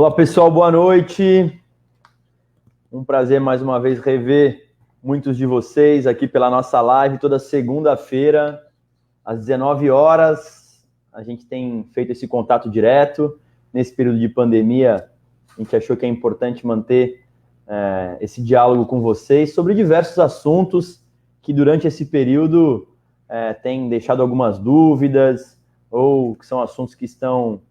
Olá, pessoal, boa noite. Um prazer mais uma vez rever muitos de vocês aqui pela nossa live toda segunda-feira, às 19 horas. A gente tem feito esse contato direto. Nesse período de pandemia, a gente achou que é importante manter esse diálogo com vocês sobre diversos assuntos que durante esse período têm deixado algumas dúvidas ou que são assuntos que estão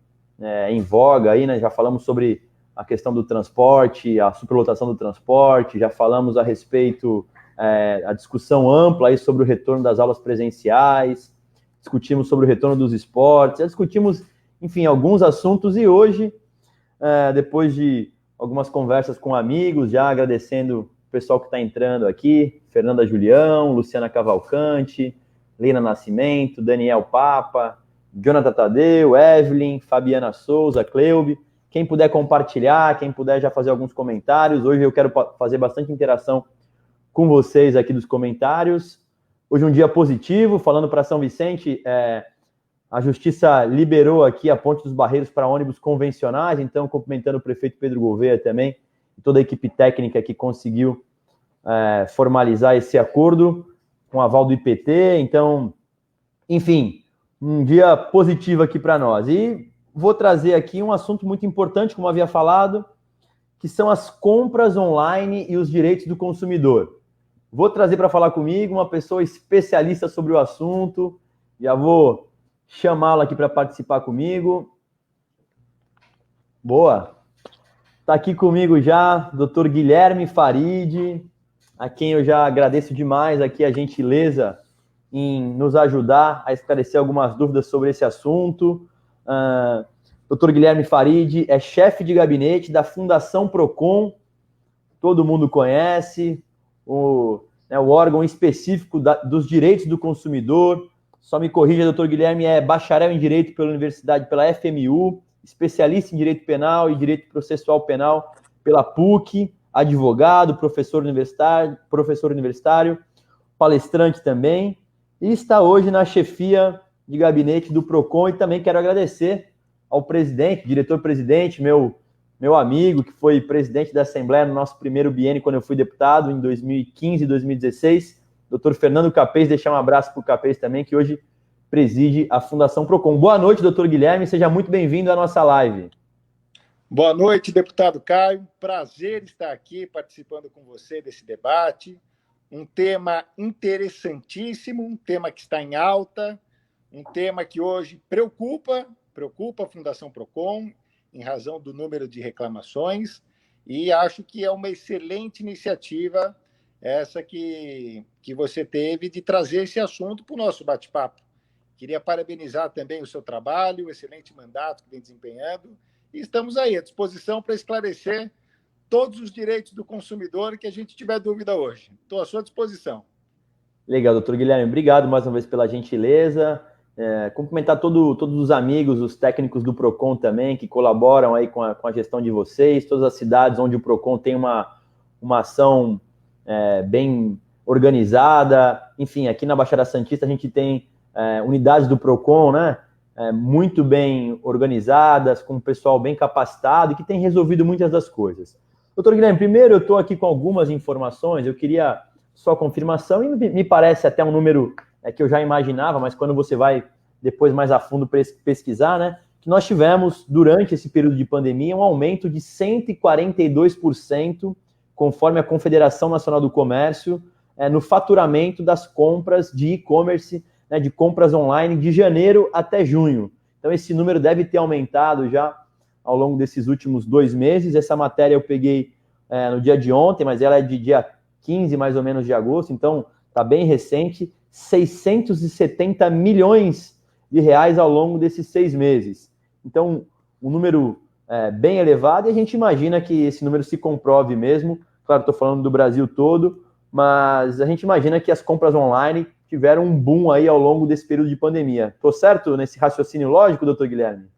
em voga aí, né? Já falamos sobre a questão do transporte, a superlotação do transporte, já falamos a respeito a discussão ampla aí sobre o retorno das aulas presenciais, discutimos sobre o retorno dos esportes, já discutimos, enfim, alguns assuntos e hoje, depois de algumas conversas com amigos, já agradecendo o pessoal que está entrando aqui, Fernanda Julião, Luciana Cavalcante, Lena Nascimento, Daniel Papa, Jonathan Tadeu, Evelyn, Fabiana Souza, Cleube. Quem puder compartilhar, quem puder já fazer alguns comentários. Hoje eu quero fazer bastante interação com vocês aqui dos comentários. Hoje é um dia positivo, falando para São Vicente, a Justiça liberou aqui a Ponte dos Barreiros para ônibus convencionais, então cumprimentando o prefeito Pedro Gouveia também, e toda a equipe técnica que conseguiu formalizar esse acordo com o aval do IPT. Então, enfim, um dia positivo aqui para nós. E vou trazer aqui um assunto muito importante, como havia falado, que são as compras online e os direitos do consumidor. Vou trazer para falar comigo uma pessoa especialista sobre o assunto. Já vou chamá-la aqui para participar comigo. Boa. Está aqui comigo já o Dr. Guilherme Farid, a quem eu já agradeço demais aqui a gentileza em nos ajudar a esclarecer algumas dúvidas sobre esse assunto. Dr. Guilherme Farid é chefe de gabinete da Fundação Procon, todo mundo conhece, o órgão específico dos direitos do consumidor. Só me corrija, Dr. Guilherme é bacharel em Direito pela FMU, especialista em Direito Penal e Direito Processual Penal pela PUC, advogado, professor universitário, palestrante também, e está hoje na chefia de gabinete do Procon. E também quero agradecer ao presidente, diretor-presidente, meu amigo, que foi presidente da Assembleia no nosso primeiro biênio, quando eu fui deputado, em 2015 e 2016, doutor Fernando Capês. Deixar um abraço para o Capês também, que hoje preside a Fundação Procon. Boa noite, doutor Guilherme, seja muito bem-vindo à nossa live. Boa noite, deputado Caio. Prazer estar aqui participando com você desse debate. Um tema interessantíssimo, um tema que está em alta, um tema que hoje preocupa a Fundação Procon, em razão do número de reclamações, e acho que é uma excelente iniciativa essa que você teve de trazer esse assunto para o nosso bate-papo. Queria parabenizar também o seu trabalho, o excelente mandato que vem desempenhando, e estamos aí à disposição para esclarecer todos os direitos do consumidor que a gente tiver dúvida hoje. Estou à sua disposição. Legal, doutor Guilherme. Obrigado mais uma vez pela gentileza. Cumprimentar todos os amigos, os técnicos do Procon também, que colaboram aí com a gestão de vocês, todas as cidades onde o Procon tem uma ação bem organizada. Enfim, aqui na Baixada Santista a gente tem unidades do Procon, né? Muito bem organizadas, com um pessoal bem capacitado e que tem resolvido muitas das coisas. Doutor Guilherme, primeiro eu estou aqui com algumas informações, eu queria só confirmação, e me parece até um número que eu já imaginava, mas quando você vai depois mais a fundo pesquisar, né, que nós tivemos, durante esse período de pandemia, um aumento de 142%, conforme a Confederação Nacional do Comércio, no faturamento das compras de e-commerce, né, de compras online, de janeiro até junho. Então, esse número deve ter aumentado já ao longo desses últimos 2 meses. Essa matéria eu peguei no dia de ontem, mas ela é de dia 15, mais ou menos, de agosto, então está bem recente. 670 milhões de reais ao longo desses 6 meses. Então, um número bem elevado, e a gente imagina que esse número se comprove mesmo. Claro, estou falando do Brasil todo, mas a gente imagina que as compras online tiveram um boom aí ao longo desse período de pandemia. Estou certo nesse raciocínio lógico, doutor Guilherme?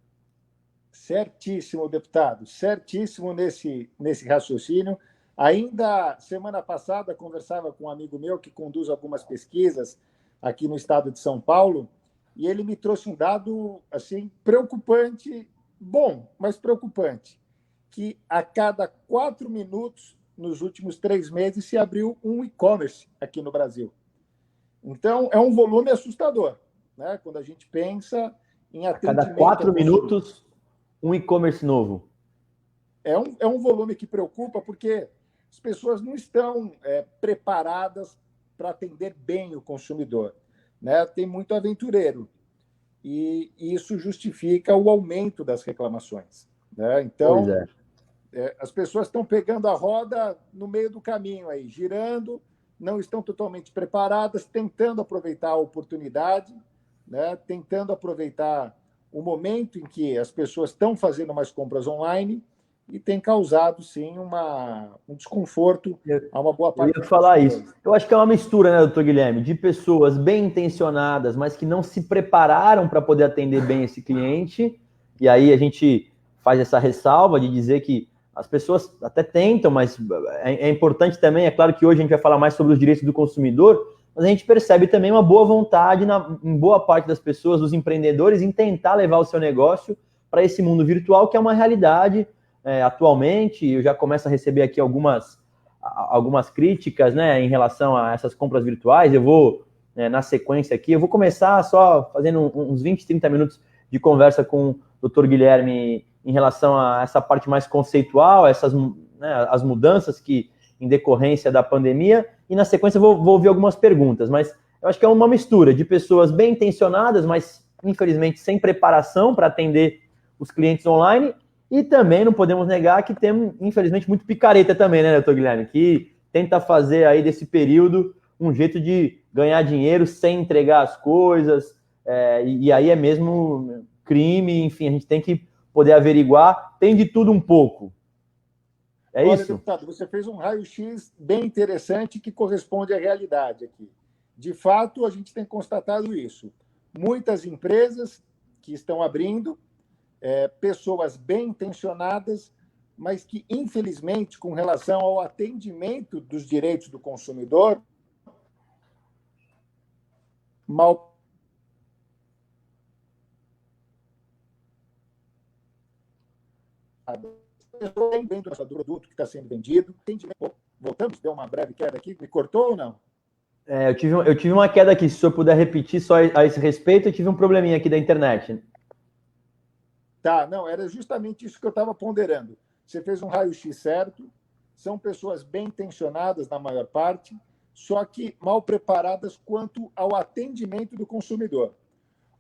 Certíssimo, deputado, certíssimo nesse raciocínio. Ainda semana passada conversava com um amigo meu que conduz algumas pesquisas aqui no estado de São Paulo, e ele me trouxe um dado assim preocupante, bom, mas preocupante, que a cada 4 minutos, nos últimos 3 meses, se abriu um e-commerce aqui no Brasil. Então, é um volume assustador, né? Quando a gente pensa em atendimento. A cada 4 minutos, um e-commerce novo. É um volume que preocupa, porque as pessoas não estão preparadas para atender bem o consumidor, né? Tem muito aventureiro. E isso justifica o aumento das reclamações, né? Então, as pessoas estão pegando a roda no meio do caminho, aí, girando, não estão totalmente preparadas, tentando aproveitar a oportunidade, né? Tentando aproveitar o momento em que as pessoas estão fazendo mais compras online, e tem causado, sim, um desconforto a uma boa parte. Eu ia falar isso. Eu acho que é uma mistura, né, doutor Guilherme, de pessoas bem intencionadas, mas que não se prepararam para poder atender bem esse cliente. E aí a gente faz essa ressalva de dizer que as pessoas até tentam, mas é importante também, é claro que hoje a gente vai falar mais sobre os direitos do consumidor, mas a gente percebe também uma boa vontade em boa parte das pessoas, dos empreendedores, em tentar levar o seu negócio para esse mundo virtual, que é uma realidade atualmente. Eu já começo a receber aqui algumas críticas, né, em relação a essas compras virtuais. Eu vou, na sequência aqui, eu vou começar só fazendo uns 20, 30 minutos de conversa com o doutor Guilherme em relação a essa parte mais conceitual, as mudanças que em decorrência da pandemia, e na sequência eu vou ouvir algumas perguntas, mas eu acho que é uma mistura de pessoas bem intencionadas, mas infelizmente sem preparação para atender os clientes online. E também não podemos negar que temos, infelizmente, muito picareta também, né, doutor Guilherme? Que tenta fazer aí desse período um jeito de ganhar dinheiro sem entregar as coisas. E aí é mesmo crime, enfim, a gente tem que poder averiguar. Tem de tudo um pouco. Olha, isso? Deputado, você fez um raio-x bem interessante que corresponde à realidade aqui. De fato, a gente tem constatado isso. Muitas empresas que estão abrindo, pessoas bem intencionadas, mas que, infelizmente, com relação ao atendimento dos direitos do consumidor, mal. Do produto que está sendo vendido. Voltamos, deu uma breve queda aqui, me cortou ou não? Eu tive uma queda aqui, se o senhor puder repetir só a esse respeito, eu tive um probleminha aqui da internet. Tá, não, era justamente isso que eu estava ponderando. Você fez um raio-x certo, são pessoas bem intencionadas na maior parte, só que mal preparadas quanto ao atendimento do consumidor.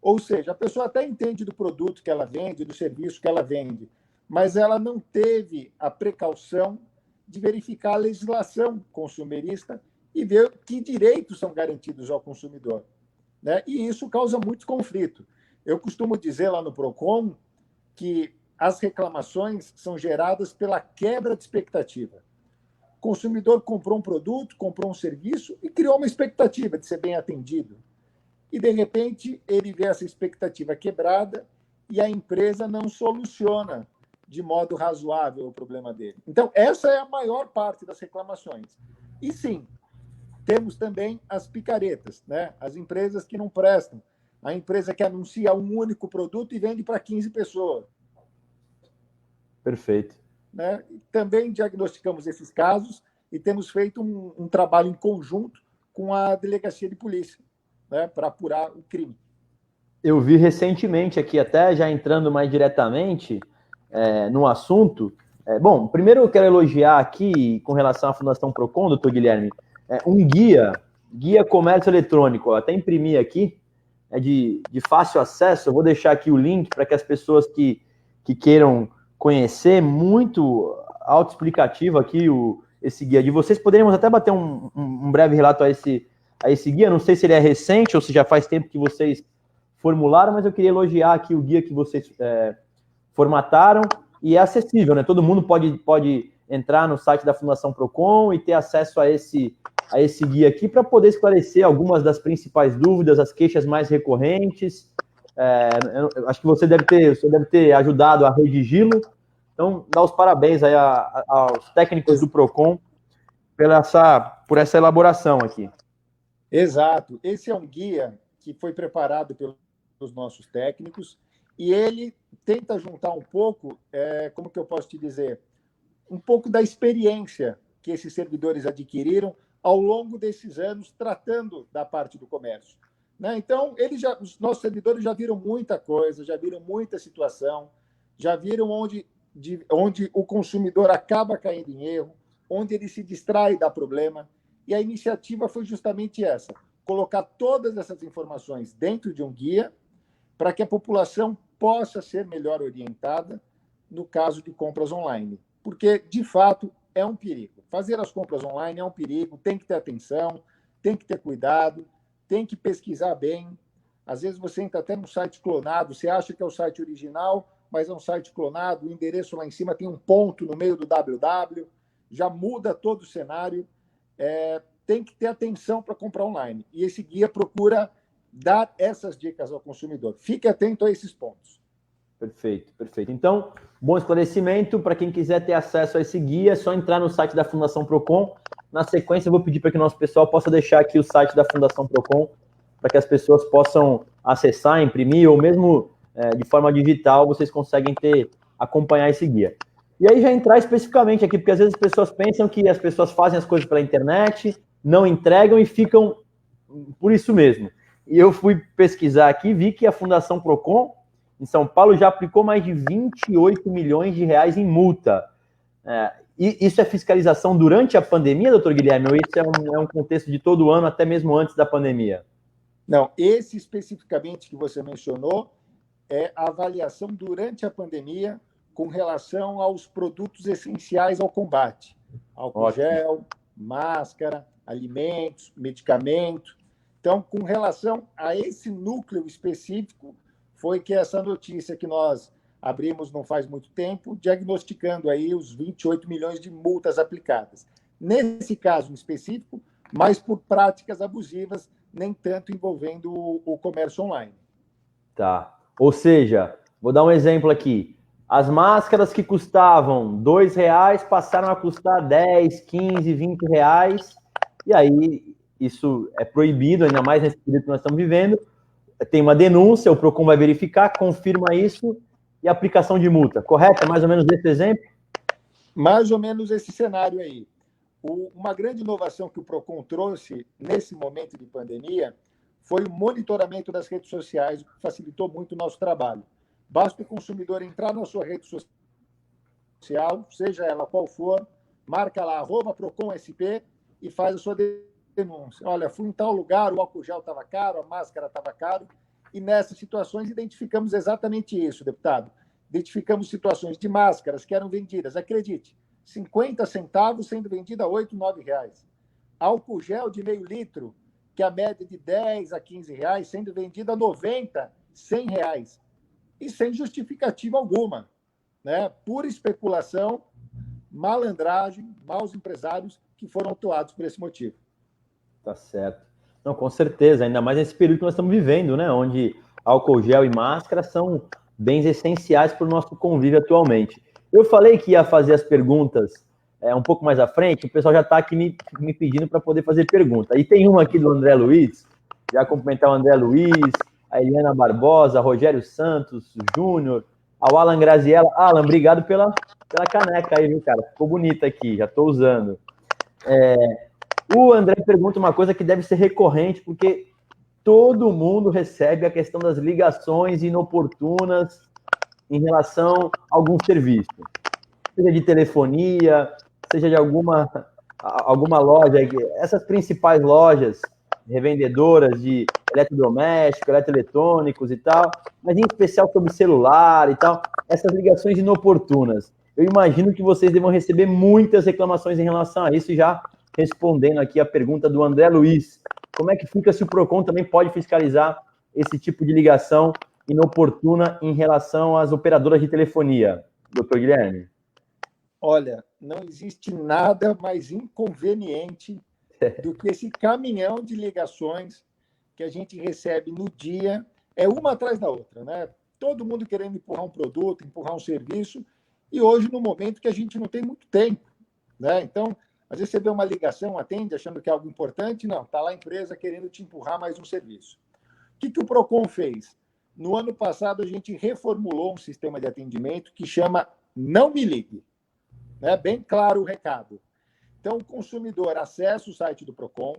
Ou seja, a pessoa até entende do produto que ela vende, do serviço que ela vende, mas ela não teve a precaução de verificar a legislação consumerista e ver que direitos são garantidos ao consumidor, né? E isso causa muito conflito. Eu costumo dizer lá no Procon que as reclamações são geradas pela quebra de expectativa. O consumidor comprou um produto, comprou um serviço e criou uma expectativa de ser bem atendido. E, de repente, ele vê essa expectativa quebrada e a empresa não soluciona de modo razoável o problema dele. Então, essa é a maior parte das reclamações. E, sim, temos também as picaretas, né? As empresas que não prestam. A empresa que anuncia um único produto e vende para 15 pessoas. Perfeito. Né? Também diagnosticamos esses casos e temos feito um trabalho em conjunto com a Delegacia de Polícia, né, para apurar o crime. Eu vi recentemente aqui, até já entrando mais diretamente no assunto. Bom, primeiro eu quero elogiar aqui, com relação à Fundação Procon, doutor Guilherme, um guia comércio eletrônico. Eu até imprimi aqui, de fácil acesso. Eu vou deixar aqui o link para que as pessoas que queiram conhecer, muito autoexplicativo aqui esse guia de vocês. Poderíamos até bater um breve relato a esse guia. Não sei se ele é recente ou se já faz tempo que vocês formularam, mas eu queria elogiar aqui o guia que vocês formataram, e é acessível, né? Todo mundo pode entrar no site da Fundação Procon e ter acesso a esse guia aqui para poder esclarecer algumas das principais dúvidas, as queixas mais recorrentes. Eu acho que você deve ter ajudado a redigi-lo. Então, dá os parabéns aí aos técnicos do Procon por essa elaboração aqui. Exato. Esse é um guia que foi preparado pelos nossos técnicos e ele tenta juntar um pouco, como que eu posso te dizer, um pouco da experiência que esses servidores adquiriram ao longo desses anos tratando da parte do comércio. Né? Então, os nossos servidores já viram muita coisa, já viram muita situação, já viram onde o consumidor acaba caindo em erro, onde ele se distrai e dá problema. E a iniciativa foi justamente essa, colocar todas essas informações dentro de um guia para que a população possa ser melhor orientada no caso de compras online. Porque, de fato, é um perigo. Fazer as compras online é um perigo, tem que ter atenção, tem que ter cuidado, tem que pesquisar bem. Às vezes você entra até num site clonado, você acha que é o site original, mas é um site clonado, o endereço lá em cima tem um ponto no meio do www, já muda todo o cenário. Tem que ter atenção para comprar online. E esse guia procura dar essas dicas ao consumidor. Fique atento a esses pontos. Perfeito, perfeito. Então, bom esclarecimento. Para quem quiser ter acesso a esse guia, é só entrar no site da Fundação Procon. Na sequência, eu vou pedir para que o nosso pessoal possa deixar aqui o site da Fundação Procon, para que as pessoas possam acessar, imprimir, ou mesmo de forma digital, vocês conseguem acompanhar esse guia. E aí já entrar especificamente aqui, porque às vezes as pessoas pensam que as pessoas fazem as coisas pela internet, não entregam e ficam por isso mesmo. E eu fui pesquisar aqui, vi que a Fundação Procon, em São Paulo, já aplicou mais de 28 milhões de reais em multa. E isso é fiscalização durante a pandemia, doutor Guilherme, ou isso é um contexto de todo ano, até mesmo antes da pandemia? Não, esse especificamente que você mencionou é a avaliação durante a pandemia com relação aos produtos essenciais ao combate. Álcool gel, máscara, alimentos, medicamento. Então, com relação a esse núcleo específico, foi que essa notícia que nós abrimos não faz muito tempo, diagnosticando aí os 28 milhões de multas aplicadas. Nesse caso em específico, mas por práticas abusivas, nem tanto envolvendo o comércio online. Tá. Ou seja, vou dar um exemplo aqui. As máscaras que custavam R$2 passaram a custar 10, 15, 20 reais. E aí, isso é proibido, ainda mais nesse período que nós estamos vivendo. Tem uma denúncia, o PROCON vai verificar, confirma isso e aplicação de multa. Correto? É mais ou menos esse exemplo? Mais ou menos esse cenário aí. Uma grande inovação que o PROCON trouxe nesse momento de pandemia foi o monitoramento das redes sociais, o que facilitou muito o nosso trabalho. Basta o consumidor entrar na sua rede social, seja ela qual for, marca lá, @PROCONSP e faz a sua denúncia. Olha, fui em tal lugar, o álcool gel estava caro, a máscara estava caro, e nessas situações identificamos exatamente isso, deputado. Identificamos situações de máscaras que eram vendidas, acredite, 50 centavos sendo vendida a R$8, R$9. Álcool gel de meio litro, que a média de 10 a 15 reais, sendo vendida a 90, R$100. E sem justificativa alguma, né? Pura especulação, malandragem, maus empresários que foram atuados por esse motivo. Tá certo. Não, com certeza, ainda mais nesse período que nós estamos vivendo, né? Onde álcool gel e máscara são bens essenciais para o nosso convívio atualmente. Eu falei que ia fazer as perguntas um pouco mais à frente, o pessoal já está aqui me pedindo para poder fazer pergunta. E tem uma aqui do André Luiz, já cumprimentar o André Luiz, a Eliana Barbosa, Rogério Santos, Júnior, ao Alan Graziella. Alan, obrigado pela caneca aí, viu, cara? Ficou bonita aqui, já estou usando. O André pergunta uma coisa que deve ser recorrente, porque todo mundo recebe a questão das ligações inoportunas em relação a algum serviço. Seja de telefonia, seja de alguma loja, essas principais lojas revendedoras de eletrodomésticos, eletroeletrônicos e tal, mas em especial sobre celular e tal, essas ligações inoportunas. Eu imagino que vocês devam receber muitas reclamações em relação a isso, e já respondendo aqui a pergunta do André Luiz, como é que fica se o PROCON também pode fiscalizar esse tipo de ligação inoportuna em relação às operadoras de telefonia, doutor Guilherme? Olha, não existe nada mais inconveniente do que esse caminhão de ligações que a gente recebe no dia, uma atrás da outra, né? Todo mundo querendo empurrar um produto, empurrar um serviço, e hoje, no momento que a gente não tem muito tempo, né? Então, às vezes você vê uma ligação, atende, achando que é algo importante, não, está lá a empresa querendo te empurrar mais um serviço. O que o PROCON fez? No ano passado, a gente reformulou um sistema de atendimento que chama Não Me Ligue. né? Bem claro o recado. Então, o consumidor acessa o site do PROCON,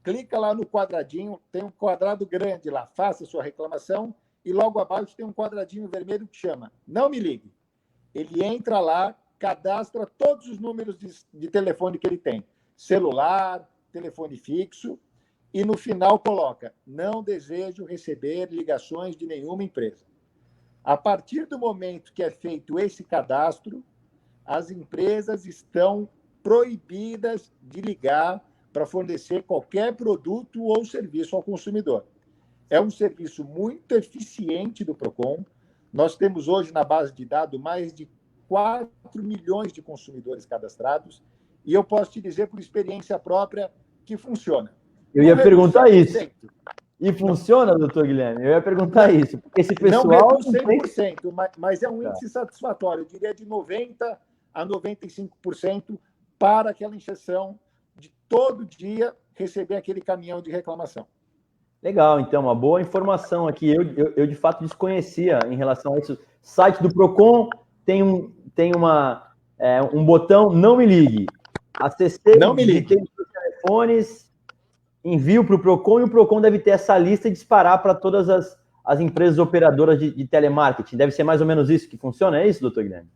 clica lá no quadradinho, tem um quadrado grande lá, faça sua reclamação, e logo abaixo tem um quadradinho vermelho que chama Não Me Ligue. Ele entra lá, cadastra todos os números de telefone que ele tem, celular, telefone fixo, e no final coloca: não desejo receber ligações de nenhuma empresa. A partir do momento que é feito esse cadastro, as empresas estão proibidas de ligar para fornecer qualquer produto ou serviço ao consumidor. É um serviço muito eficiente do PROCON. Nós temos hoje na base de dados mais de 4 milhões de consumidores cadastrados, e eu posso te dizer por experiência própria que funciona. Eu ia perguntar isso. E funciona, doutor Guilherme? Eu ia perguntar isso. Esse pessoal... Não reduz 100%, mas é um índice satisfatório. Eu diria de 90% a 95% para aquela injeção de todo dia receber aquele caminhão de reclamação. Legal, então, uma boa informação aqui. Eu de fato desconhecia em relação a isso. Site do PROCON tem um botão Não Me Ligue. Acessei, Não me ligue. Os telefones, envio para o PROCON, e o PROCON deve ter essa lista e disparar para todas as empresas operadoras de telemarketing. Deve ser mais ou menos isso que funciona, é isso, doutor Guilherme?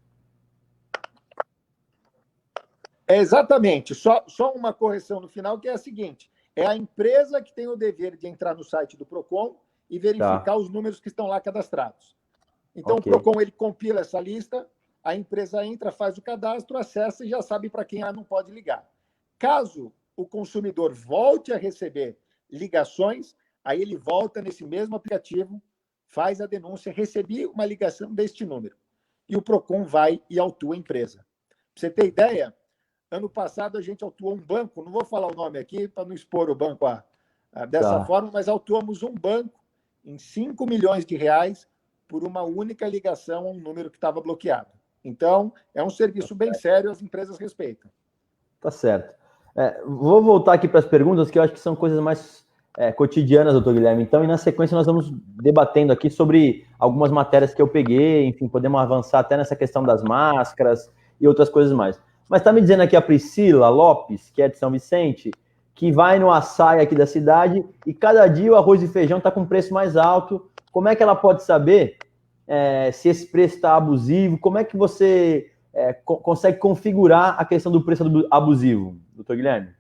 É exatamente. Só uma correção no final, que é a seguinte: é a empresa que tem o dever de entrar no site do PROCON e verificar os números que estão lá cadastrados. Então, o PROCON ele compila essa lista, a empresa entra, faz o cadastro, acessa e já sabe para quem ela não pode ligar. Caso o consumidor volte a receber ligações, aí ele volta nesse mesmo aplicativo, faz a denúncia: recebi uma ligação deste número. E o PROCON vai e autua a empresa. Para você ter ideia, ano passado a gente autuou um banco, não vou falar o nome aqui para não expor o banco dessa forma, mas autuamos um banco em 5 milhões de reais por uma única ligação a um número que estava bloqueado. Então, é um serviço bem sério, as empresas respeitam. Tá certo. Vou voltar aqui para as perguntas, que eu acho que são coisas mais cotidianas, doutor Guilherme. Então, e na sequência nós vamos debatendo aqui sobre algumas matérias que eu peguei, enfim, podemos avançar até nessa questão das máscaras e outras coisas mais. Mas está me dizendo aqui a Priscila Lopes, que é de São Vicente, que vai no açaí aqui da cidade e cada dia o arroz e feijão está com preço mais alto. Como é que ela pode saber se esse preço está abusivo? Como é que você consegue configurar a questão do preço abusivo, doutor Guilherme?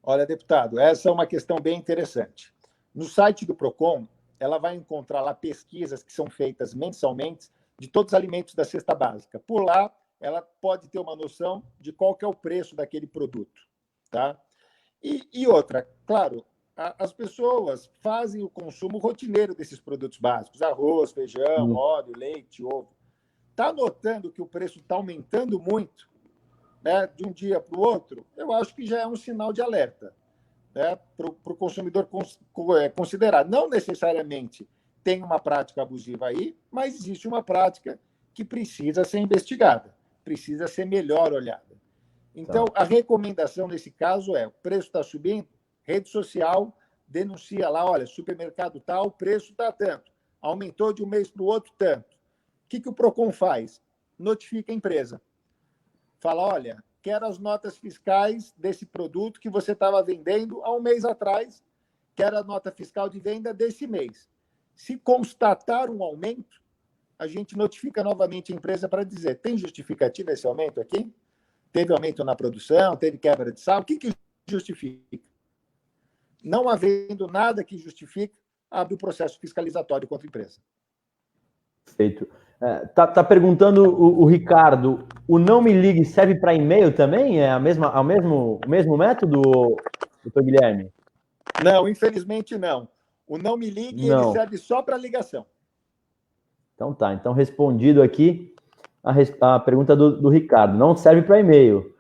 Olha, deputado, essa é uma questão bem interessante. No site do PROCON, ela vai encontrar lá pesquisas que são feitas mensalmente de todos os alimentos da cesta básica. Por lá, ela pode ter uma noção de qual que é o preço daquele produto. Tá? E outra, claro, as pessoas fazem o consumo rotineiro desses produtos básicos: arroz, feijão, óleo, leite, ovo. Está notando que o preço está aumentando muito, né, de um dia para o outro? Eu acho que já é um sinal de alerta, né, para o consumidor considerar. Não necessariamente tem uma prática abusiva aí, mas existe uma prática que precisa ser investigada, precisa ser melhor olhada. Então, a recomendação nesse caso é: o preço está subindo, rede social, denuncia lá: olha, supermercado tal, o preço está tanto, aumentou de um mês para o outro tanto. O que o PROCON faz? Notifica a empresa. Fala: olha, quero as notas fiscais desse produto que você estava vendendo há um mês atrás, quero a nota fiscal de venda desse mês. Se constatar um aumento, a gente notifica novamente a empresa para dizer: tem justificativa esse aumento aqui? Teve aumento na produção? Teve quebra de sal? O que justifica? Não havendo nada que justifique, abre o processo fiscalizatório contra a empresa. Perfeito. Tá perguntando o Ricardo: o Não Me Ligue serve para e-mail também? É o mesmo método, doutor Guilherme? Não, infelizmente não. O Não Me Ligue ele serve só para ligação. Então tá. Então, respondido aqui a pergunta do Ricardo. Não serve para e-mail.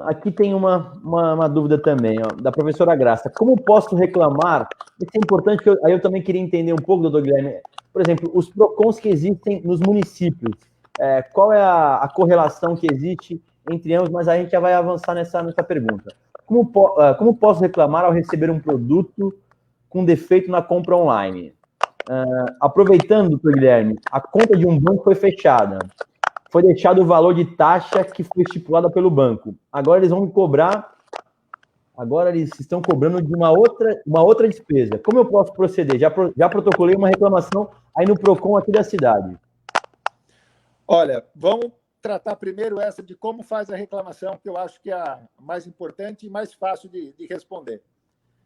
Aqui tem uma dúvida também, da professora Graça. Como posso reclamar? Isso é importante, que eu também queria entender um pouco, doutor Guilherme. Por exemplo, os PROCONs que existem nos municípios, qual é a correlação que existe entre ambos? Mas a gente já vai avançar nessa pergunta. Como posso reclamar ao receber um produto com defeito na compra online? Aproveitando, doutor Guilherme, a conta de um banco foi fechada. foi deixado o valor de taxa que foi estipulada pelo banco. Agora eles vão me cobrar, agora eles estão cobrando de uma outra despesa. Como eu posso proceder? Já protocolei uma reclamação aí no PROCON aqui da cidade. Olha, vamos tratar primeiro essa de como faz a reclamação, que eu acho que é a mais importante e mais fácil de responder.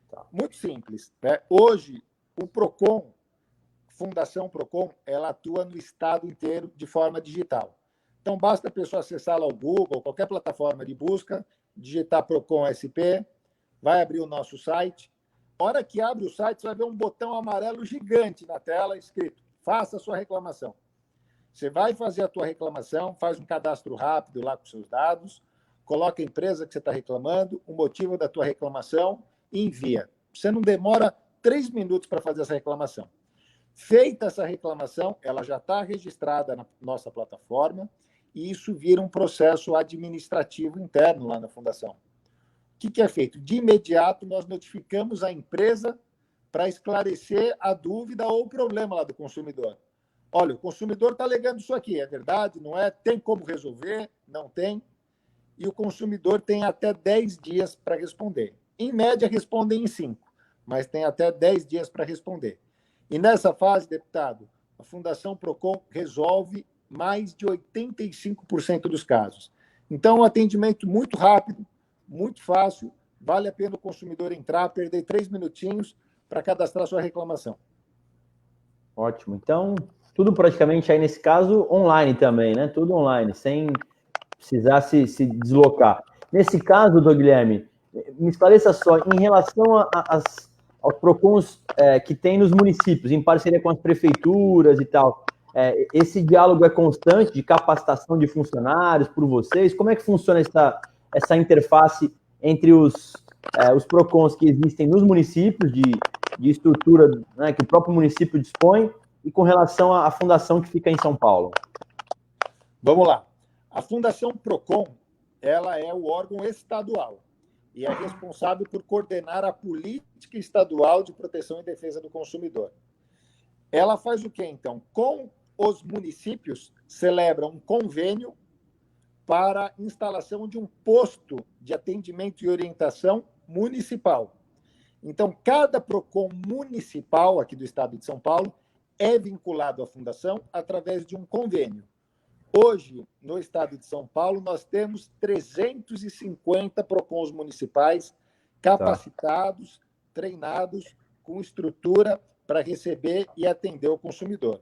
Tá. Muito simples, né? Hoje, o PROCON, Fundação PROCON, ela atua no estado inteiro de forma digital. Então, basta a pessoa acessar lá o Google, qualquer plataforma de busca, digitar PROCON SP, vai abrir o nosso site. Na hora que abre o site, você vai ver um botão amarelo gigante na tela escrito: faça a sua reclamação. Você vai fazer a tua reclamação, faz um cadastro rápido lá com seus dados, coloca a empresa que você está reclamando, o motivo da tua reclamação e envia. Você não demora 3 minutos para fazer essa reclamação. Feita essa reclamação, ela já está registrada na nossa plataforma e isso vira um processo administrativo interno lá na Fundação. O que é feito? De imediato, nós notificamos a empresa para esclarecer a dúvida ou o problema lá do consumidor. Olha, o consumidor está alegando isso aqui, é verdade, não é? Tem como resolver? Não tem. E o consumidor tem até 10 dias para responder. Em média, respondem em 5, mas tem até 10 dias para responder. E nessa fase, deputado, a Fundação PROCON resolve mais de 85% dos casos. Então, um atendimento muito rápido, muito fácil, vale a pena o consumidor entrar, perder 3 minutinhos para cadastrar sua reclamação. Ótimo. Então, tudo praticamente aí nesse caso online também, né? Tudo online, sem precisar se deslocar. Nesse caso, Dr. Guilherme, me esclareça só, em relação aos PROCONs que tem nos municípios, em parceria com as prefeituras e tal, esse diálogo é constante de capacitação de funcionários por vocês? Como é que funciona essa interface entre os PROCONs que existem nos municípios, de estrutura, né, que o próprio município dispõe, e com relação à fundação que fica em São Paulo? Vamos lá. A Fundação PROCON, ela é o órgão estadual e é responsável por coordenar a política estadual de proteção e defesa do consumidor. Ela faz o quê, então? Com os municípios, celebra um convênio para a instalação de um posto de atendimento e orientação municipal. Então, cada PROCON municipal aqui do estado de São Paulo é vinculado à Fundação através de um convênio. Hoje, no estado de São Paulo, nós temos 350 PROCONs municipais capacitados, treinados, com estrutura para receber e atender o consumidor.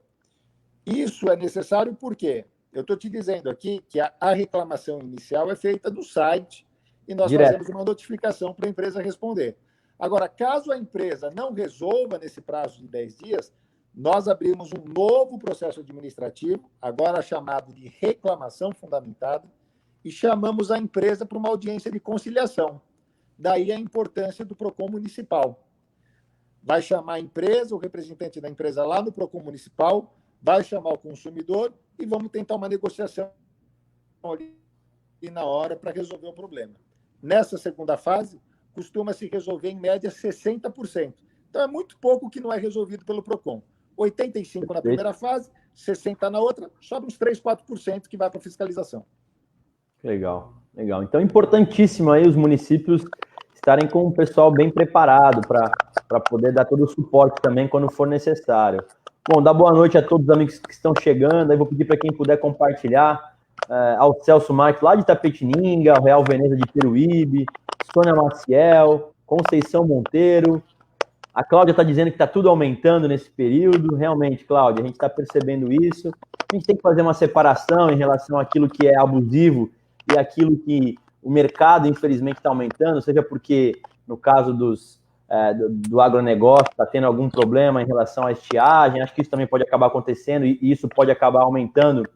Isso é necessário porque eu estou te dizendo aqui que a reclamação inicial é feita no site e nós fazemos uma notificação para a empresa responder. Agora, caso a empresa não resolva nesse prazo de 10 dias, nós abrimos um novo processo administrativo, agora chamado de reclamação fundamentada, e chamamos a empresa para uma audiência de conciliação. Daí a importância do PROCON municipal. Vai chamar a empresa, o representante da empresa lá no PROCON municipal, vai chamar o consumidor e vamos tentar uma negociação ali na hora para resolver o problema. Nessa segunda fase, costuma se resolver em média 60%. Então é muito pouco que não é resolvido pelo PROCON. 85% na primeira fase, 60% na outra, sobra uns 3%, 4% que vai para fiscalização. Legal, legal. Então, importantíssimo aí os municípios estarem com o pessoal bem preparado para poder dar todo o suporte também quando for necessário. Bom, dá boa noite a todos os amigos que estão chegando. Aí vou pedir para quem puder compartilhar, ao Celso Marques, lá de Tapetininga, ao Real Veneza de Peruíbe, Sônia Maciel, Conceição Monteiro. A Cláudia está dizendo que está tudo aumentando nesse período. Realmente, Cláudia, a gente está percebendo isso. A gente tem que fazer uma separação em relação àquilo que é abusivo e aquilo que o mercado, infelizmente, está aumentando, seja porque, no caso do agronegócio, está tendo algum problema em relação à estiagem. Acho que isso também pode acabar acontecendo e isso pode acabar aumentando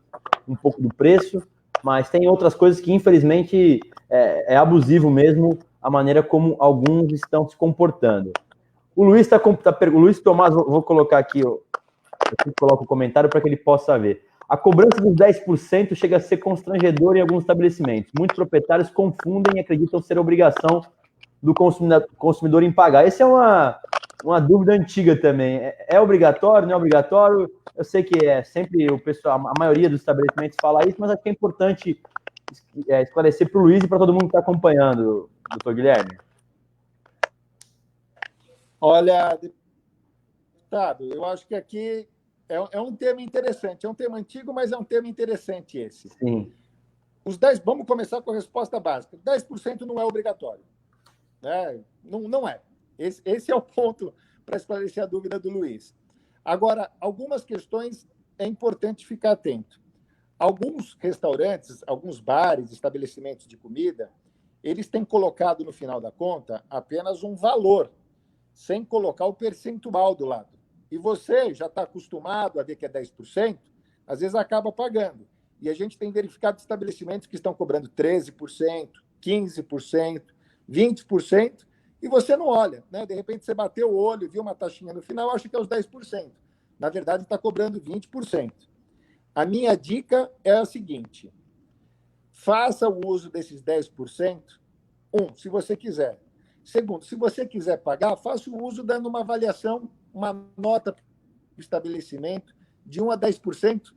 um pouco do preço, mas tem outras coisas que, infelizmente, é abusivo mesmo a maneira como alguns estão se comportando. O Luiz o Luiz Tomás, vou colocar aqui, eu coloco o comentário para que ele possa ver. A cobrança dos 10% chega a ser constrangedora em alguns estabelecimentos. Muitos proprietários confundem e acreditam ser obrigação do consumidor em pagar. Essa é uma dúvida antiga também. É obrigatório, não é obrigatório? Eu sei que sempre o pessoal, a maioria dos estabelecimentos fala isso, mas acho que é importante esclarecer para o Luiz e para todo mundo que está acompanhando, doutor Guilherme. Olha, deputado, eu acho que aqui é um tema interessante. É um tema antigo, mas é um tema interessante esse. Sim. Vamos começar com a resposta básica. 10% não é obrigatório. Né? Não é. Esse é o ponto para esclarecer a dúvida do Luiz. Agora, algumas questões é importante ficar atento. Alguns restaurantes, alguns bares, estabelecimentos de comida, eles têm colocado no final da conta apenas um valor, sem colocar o percentual do lado. E você já está acostumado a ver que é 10%, às vezes acaba pagando. E a gente tem verificado estabelecimentos que estão cobrando 13%, 15%, 20%, e você não olha. Né? De repente, você bateu o olho, viu uma taxinha no final, acha que é os 10%. Na verdade, está cobrando 20%. A minha dica é a seguinte: faça o uso desses 10%, se você quiser. Segundo, se você quiser pagar, faça o uso dando uma avaliação, uma nota para o estabelecimento de 1 a 10%,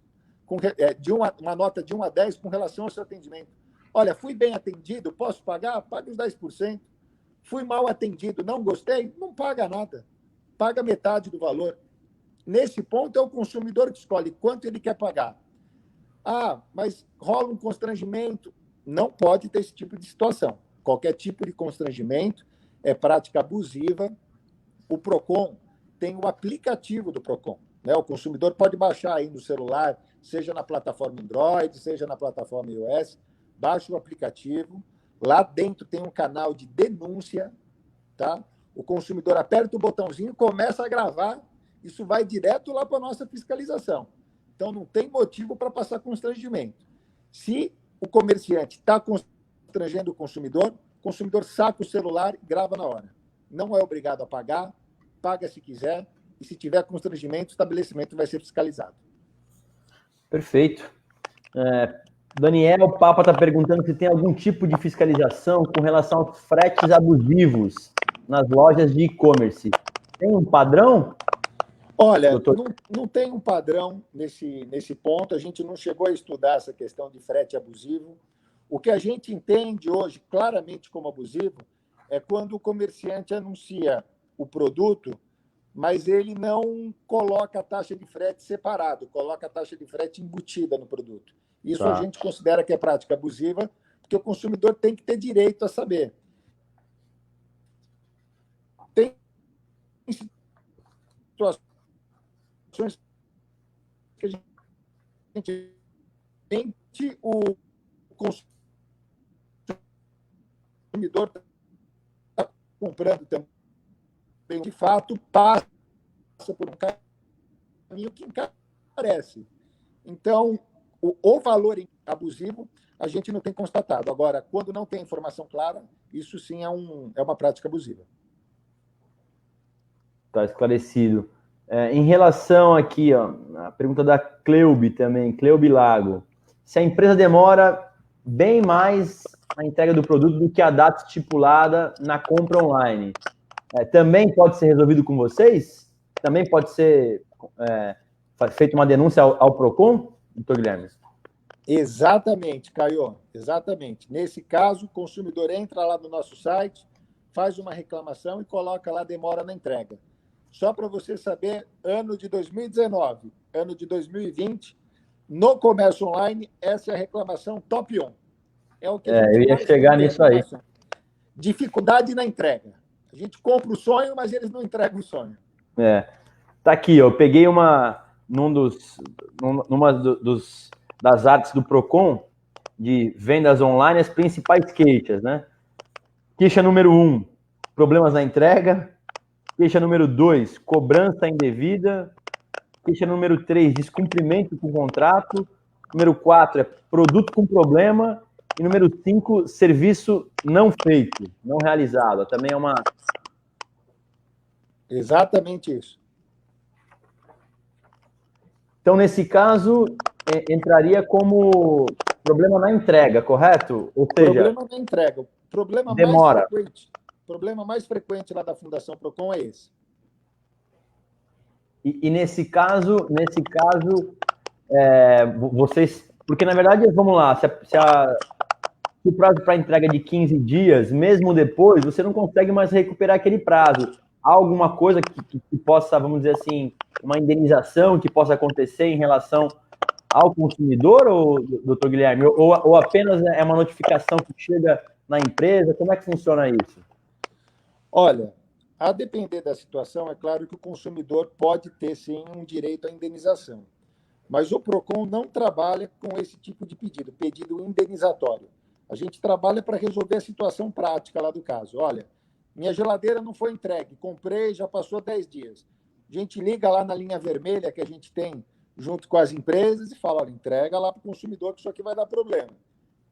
uma nota de 1 a 10 com relação ao seu atendimento. Olha, fui bem atendido, posso pagar? Pague os 10%. Fui mal atendido, não gostei? Não paga nada. Paga metade do valor. Nesse ponto, é o consumidor que escolhe quanto ele quer pagar. Ah, mas rola um constrangimento. Não pode ter esse tipo de situação. Qualquer tipo de constrangimento é prática abusiva. O PROCON tem o aplicativo do PROCON. Né? O consumidor pode baixar aí no celular, seja na plataforma Android, seja na plataforma iOS, baixa o aplicativo. Lá dentro tem um canal de denúncia. Tá? O consumidor aperta o botãozinho e começa a gravar. Isso vai direto lá para a nossa fiscalização. Então, não tem motivo para passar constrangimento. Se o comerciante está constrangendo o consumidor saca o celular e grava na hora. Não é obrigado a pagar, paga se quiser, e se tiver constrangimento, o estabelecimento vai ser fiscalizado. Perfeito. Daniel Papa está perguntando se tem algum tipo de fiscalização com relação aos fretes abusivos nas lojas de e-commerce. Tem um padrão? Olha, não tem um padrão nesse ponto, a gente não chegou a estudar essa questão de frete abusivo. O que a gente entende hoje claramente como abusivo é quando o comerciante anuncia o produto, mas ele não coloca a taxa de frete separado, coloca a taxa de frete embutida no produto. Isso a gente considera que é prática abusiva, porque o consumidor tem que ter direito a saber. Tem situações que a gente mente o consumidor está comprando também, de fato, passa por um caminho que encarece. Então, o valor abusivo a gente não tem constatado. Agora, quando não tem informação clara, isso sim é uma prática abusiva. Está esclarecido. Em relação aqui, a pergunta da Cleubi também, Cleubi Lago. Se a empresa demora bem mais na entrega do produto do que a data estipulada na compra online, também pode ser resolvido com vocês? Também pode ser feita uma denúncia ao PROCON, doutor Guilherme? Exatamente, Caio. Exatamente. Nesse caso, o consumidor entra lá no nosso site, faz uma reclamação e coloca lá demora na entrega. Só para você saber, ano de 2019, ano de 2020, no comércio online, essa é a reclamação top 1. É o que eu ia chegar nisso aí. Dificuldade na entrega. A gente compra o sonho, mas eles não entregam o sonho. Tá aqui, eu peguei numa das artes do PROCON de vendas online, as principais queixas, né? Queixa número 1, problemas na entrega. Queixa número 2, cobrança indevida. Queixa número 3, descumprimento com contrato. Número 4 é produto com problema. E número 5, serviço não feito, não realizado. Também é uma... Exatamente isso. Então, nesse caso, entraria como problema na entrega, correto? Ou seja, problema na entrega. O problema demora. problema mais frequente lá da Fundação PROCON é esse. E nesse caso, vocês... Porque, na verdade, vamos lá, se o prazo para entrega é de 15 dias, mesmo depois, você não consegue mais recuperar aquele prazo. Há alguma coisa que possa, vamos dizer assim, uma indenização que possa acontecer em relação ao consumidor, ou, doutor Guilherme? Ou apenas é uma notificação que chega na empresa? Como é que funciona isso? Olha, a depender da situação, é claro que o consumidor pode ter, sim, um direito à indenização. Mas o PROCON não trabalha com esse tipo de pedido indenizatório. A gente trabalha para resolver a situação prática lá do caso. Olha, minha geladeira não foi entregue, comprei, já passou 10 dias. A gente liga lá na linha vermelha que a gente tem junto com as empresas e fala, olha, entrega lá para o consumidor que isso aqui vai dar problema.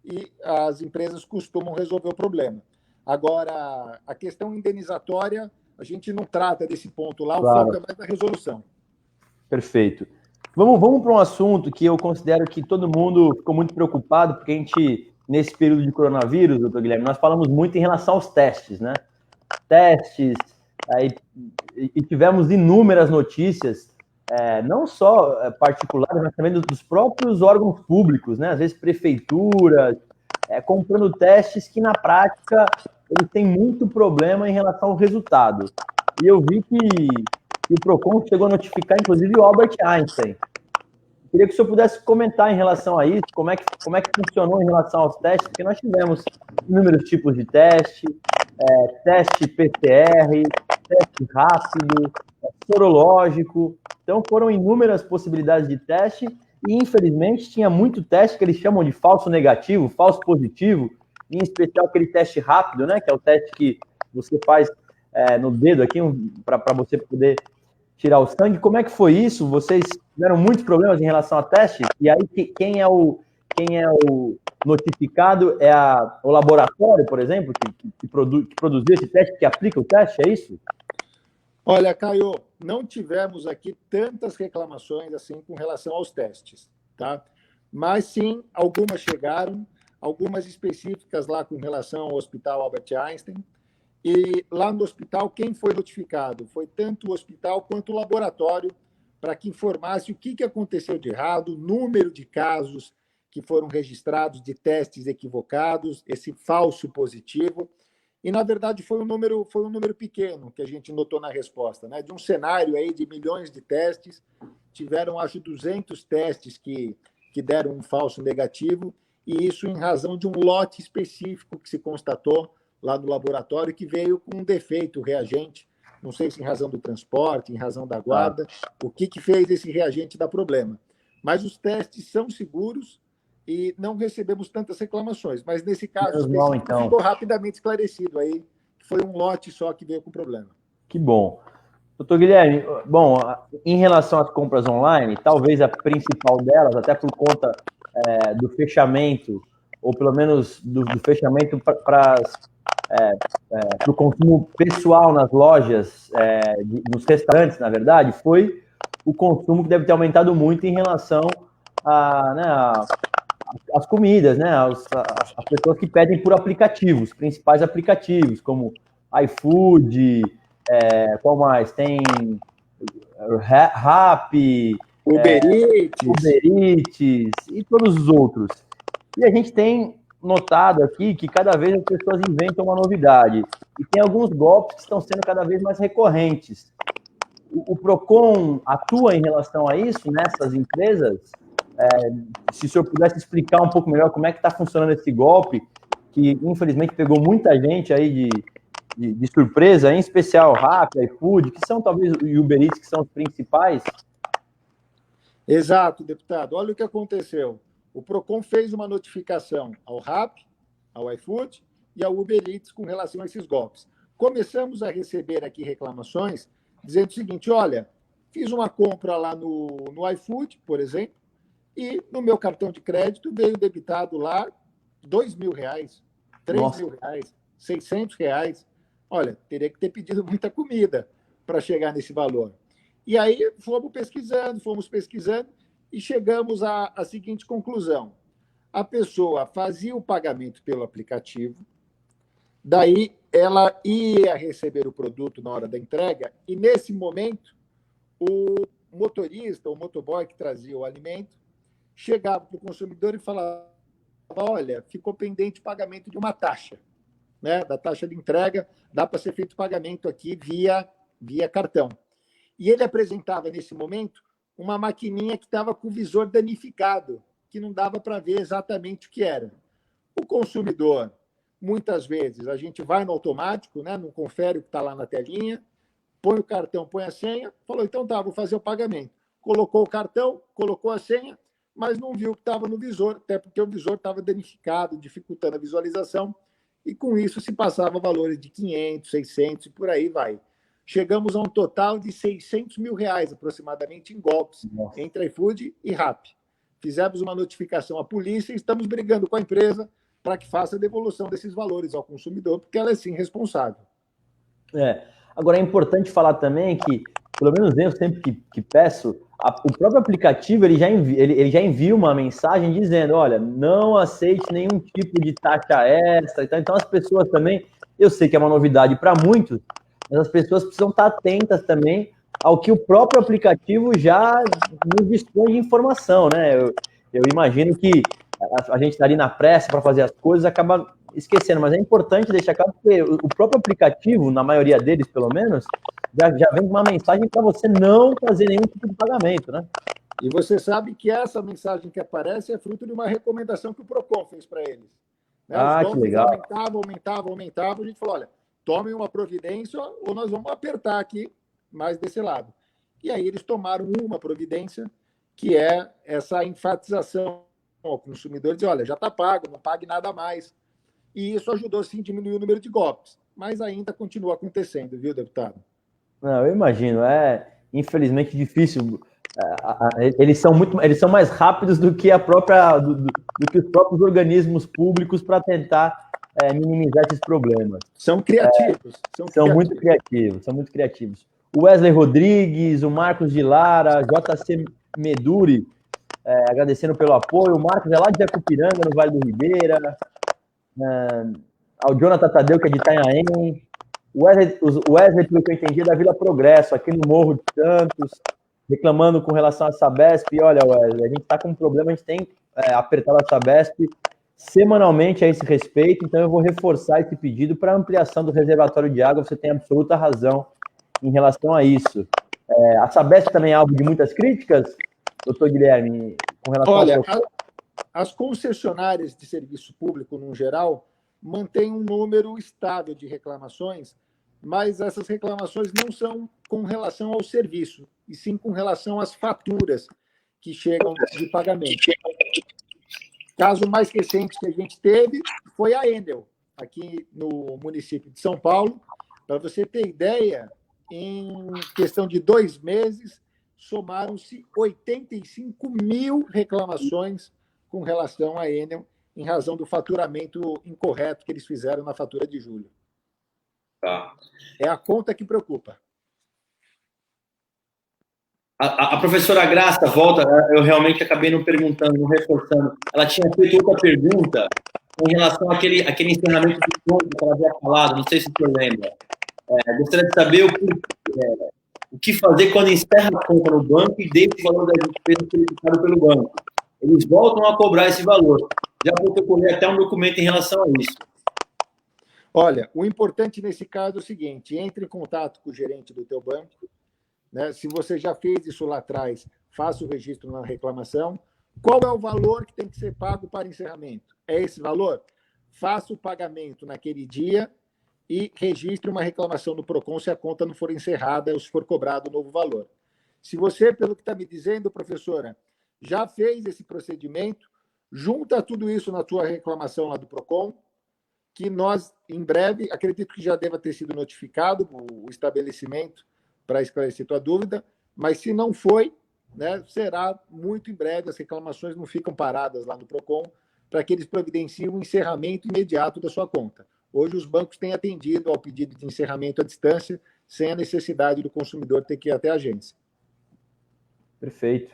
E as empresas costumam resolver o problema. Agora, a questão indenizatória, a gente não trata desse ponto lá, Claro. o foco é mais na resolução. Perfeito. Vamos para um assunto que eu considero que todo mundo ficou muito preocupado, porque a gente, nesse período de coronavírus, doutor Guilherme, nós falamos muito em relação aos testes, né? Testes, aí, e tivemos inúmeras notícias, não só particulares, mas também dos próprios órgãos públicos, né? Às vezes prefeituras, comprando testes que, na prática, eles têm muito problema em relação ao resultado. E eu vi que o PROCON chegou a notificar, inclusive, o Albert Einstein. Eu queria que o senhor pudesse comentar em relação a isso, como é que funcionou em relação aos testes, porque nós tivemos inúmeros tipos de teste, teste PCR, teste rápido, sorológico. Então, foram inúmeras possibilidades de teste e, infelizmente, tinha muito teste que eles chamam de falso negativo, falso positivo, em especial aquele teste rápido, né, que é o teste que você faz no dedo aqui, para você poder tirar o sangue. Como é que foi isso? Vocês tiveram muitos problemas em relação a teste? E aí, quem é o notificado é o laboratório, por exemplo, que produziu esse teste, que aplica o teste, é isso? Olha, Caio, não tivemos aqui tantas reclamações assim com relação aos testes, tá? Mas sim, algumas chegaram, algumas específicas lá com relação ao Hospital Albert Einstein. E lá no hospital, quem foi notificado? Foi tanto o hospital quanto o laboratório, para que informasse o que aconteceu de errado, número de casos que foram registrados de testes equivocados, esse falso positivo. E, na verdade, foi um número pequeno que a gente notou na resposta, né? De um cenário aí de milhões de testes, tiveram, acho, 200 testes que deram um falso negativo, e isso em razão de um lote específico que se constatou lá no laboratório, que veio com um defeito, o reagente, não sei se em razão do transporte, em razão da guarda, o que fez esse reagente dar problema. Mas os testes são seguros e não recebemos tantas reclamações. Mas nesse caso específico, então, ficou rapidamente esclarecido aí que foi um lote só que veio com problema. Que bom. Doutor Guilherme, bom, em relação às compras online, talvez a principal delas, até por conta do fechamento, ou pelo menos do fechamento para o consumo pessoal nas lojas, nos restaurantes, na verdade, foi o consumo que deve ter aumentado muito em relação às comidas, né? As pessoas que pedem por aplicativos, principais aplicativos, como iFood, qual mais? Tem Rappi, Uber Eats e todos os outros. E a gente tem notado aqui que cada vez as pessoas inventam uma novidade. E tem alguns golpes que estão sendo cada vez mais recorrentes. O PROCON atua em relação a isso nessas empresas? Se o senhor pudesse explicar um pouco melhor como é que está funcionando esse golpe, que infelizmente pegou muita gente aí de surpresa, em especial Rappi, iFood, que são talvez o Uber Eats, que são os principais. Exato, deputado. Olha o que aconteceu. O PROCON fez uma notificação ao Rappi, ao iFood e ao Uber Eats com relação a esses golpes. Começamos a receber aqui reclamações dizendo o seguinte, olha, fiz uma compra lá no iFood, por exemplo, e no meu cartão de crédito veio debitado lá R$2.000, R$3.000, R$600. Olha, teria que ter pedido muita comida para chegar nesse valor. E aí fomos pesquisando e chegamos à seguinte conclusão. A pessoa fazia o pagamento pelo aplicativo, daí ela ia receber o produto na hora da entrega e, nesse momento, o motorista, o motoboy que trazia o alimento, chegava para o consumidor e falava: olha, ficou pendente o pagamento de uma taxa, né? Da taxa de entrega, dá para ser feito pagamento aqui via cartão. E ele apresentava, nesse momento, uma maquininha que estava com o visor danificado, que não dava para ver exatamente o que era. O consumidor, muitas vezes, a gente vai no automático, né? Não confere o que está lá na telinha, põe o cartão, põe a senha, falou: então tá, vou fazer o pagamento. Colocou o cartão, colocou a senha, mas não viu o que estava no visor, até porque o visor estava danificado, dificultando a visualização, e com isso se passava valores de 500, 600 e por aí vai. Chegamos a um total de 600 mil reais, aproximadamente, em golpes, entre iFood e Rappi. Fizemos uma notificação à polícia e estamos brigando com a empresa para que faça a devolução desses valores ao consumidor, porque ela é sim responsável. Agora, é importante falar também que, pelo menos eu sempre que peço, o próprio aplicativo ele já envia uma mensagem dizendo: olha, não aceite nenhum tipo de taxa extra. Então, as pessoas também, eu sei que é uma novidade para muitos, mas as pessoas precisam estar atentas também ao que o próprio aplicativo já nos dispõe de informação, né? Eu imagino que a gente está ali na pressa para fazer as coisas, acaba esquecendo, mas é importante deixar claro que o próprio aplicativo, na maioria deles, pelo menos, já vem uma mensagem para você não fazer nenhum tipo de pagamento, né? E você sabe que essa mensagem que aparece é fruto de uma recomendação que o Procon fez para eles. Né? Os que legal. aumentavam, a gente falou: olha, tomem uma providência ou nós vamos apertar aqui mais desse lado. E aí eles tomaram uma providência, que é essa enfatização ao consumidor, dizer: olha, já está pago, não pague nada mais. E isso ajudou, sim, a diminuir o número de golpes. Mas ainda continua acontecendo, viu, deputado? Não, eu imagino. Infelizmente, difícil. Eles são mais rápidos do que do que os próprios organismos públicos para tentar minimizar esses problemas. São criativos. São muito criativos. O Wesley Rodrigues, o Marcos de Lara, JC Meduri, agradecendo pelo apoio. O Marcos é lá de Jacupiranga, no Vale do Ribeira. Ao Jonathan Tadeu, que é de Itanhaém. O Wesley, pelo que eu entendi, é da Vila Progresso, aqui no Morro de Santos, reclamando com relação à Sabesp. E olha, Wesley, a gente está com um problema, a gente tem apertado a Sabesp semanalmente a esse respeito, então eu vou reforçar esse pedido para ampliação do reservatório de água. Você tem absoluta razão em relação a isso. A Sabesp também é alvo de muitas críticas, doutor Guilherme, com relação as concessionárias de serviço público, no geral, mantêm um número estável de reclamações, mas essas reclamações não são com relação ao serviço, e sim com relação às faturas que chegam de pagamento. O caso mais recente que a gente teve foi a Enel, aqui no município de São Paulo. Para você ter ideia, em questão de 2 meses, somaram-se 85 mil reclamações com relação à Enel, em razão do faturamento incorreto que eles fizeram na fatura de julho. Tá. É a conta que preocupa. A professora Graça volta, eu realmente acabei não perguntando, não reforçando. Ela tinha feito outra pergunta em relação àquele encerramento de conta que ela havia falado, não sei se você lembra. Gostaria de saber o que fazer quando encerra a conta no banco e deixa o valor da despesa solicitado pelo banco. Eles voltam a cobrar esse valor. Já protocolei até um documento em relação a isso. Olha, o importante nesse caso é o seguinte: entre em contato com o gerente do teu banco, né? Se você já fez isso lá atrás, faça o registro na reclamação. Qual é o valor que tem que ser pago para encerramento? É esse valor? Faça o pagamento naquele dia e registre uma reclamação no Procon se a conta não for encerrada ou se for cobrado um novo valor. Se você, pelo que está me dizendo, professora, já fez esse procedimento, junta tudo isso na tua reclamação lá do Procon, que nós, em breve, acredito que já deva ter sido notificado o estabelecimento para esclarecer tua dúvida, mas se não foi, né, será muito em breve. As reclamações não ficam paradas lá no Procon, para que eles providenciem o encerramento imediato da sua conta. Hoje os bancos têm atendido ao pedido de encerramento à distância, sem a necessidade do consumidor ter que ir até a agência. Perfeito.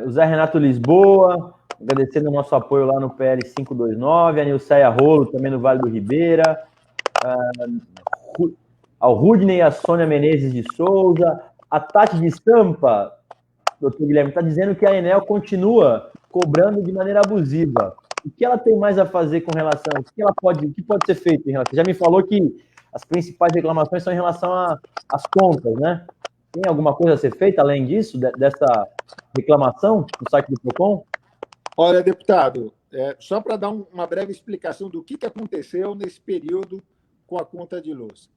O Zé Renato Lisboa, agradecendo o nosso apoio lá no PL 529, a Nilceia Rolo, também no Vale do Ribeira, ao Rudney e a Sônia Menezes de Souza, A Tati de Sampa, doutor Guilherme, está dizendo que a Enel continua cobrando de maneira abusiva. O que ela tem mais a fazer com relação? O que pode ser feito em relação? Você já me falou que as principais reclamações são em relação às contas, né? Tem alguma coisa a ser feita além disso, dessa reclamação no site do Procon? Olha, deputado, só para dar uma breve explicação do que aconteceu nesse período com a conta de luz.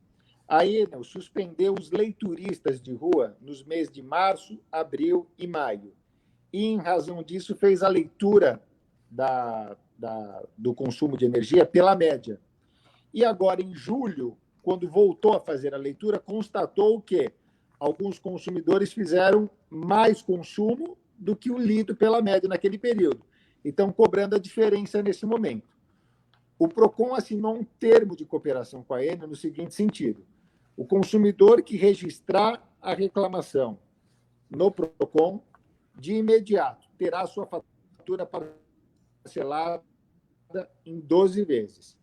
A Enel suspendeu os leituristas de rua nos meses de março, abril e maio. E, em razão disso, fez a leitura do consumo de energia pela média. E agora, em julho, quando voltou a fazer a leitura, constatou que alguns consumidores fizeram mais consumo do que o lido pela média naquele período. Então, cobrando a diferença nesse momento. O Procon assinou um termo de cooperação com a Enel no seguinte sentido: o consumidor que registrar a reclamação no Procon, de imediato, terá sua fatura parcelada em 12 vezes.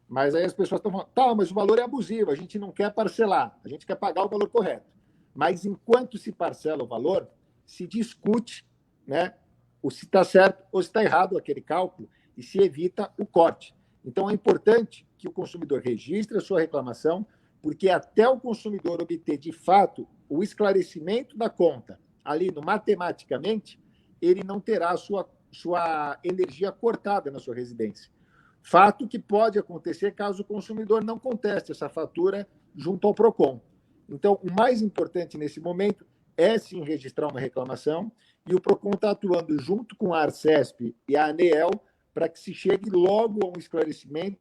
Mas aí as pessoas estão falando, mas o valor é abusivo, a gente não quer parcelar, a gente quer pagar o valor correto. Mas enquanto se parcela o valor, se discute, né, se está certo ou se está errado aquele cálculo e se evita o corte. Então, é importante que o consumidor registre a sua reclamação, porque até o consumidor obter, de fato, o esclarecimento da conta, ali no matematicamente, ele não terá a sua energia cortada na sua residência. Fato que pode acontecer caso o consumidor não conteste essa fatura junto ao Procon. Então, o mais importante nesse momento é sim registrar uma reclamação, e o Procon está atuando junto com a Arcesp e a ANEEL para que se chegue logo a um esclarecimento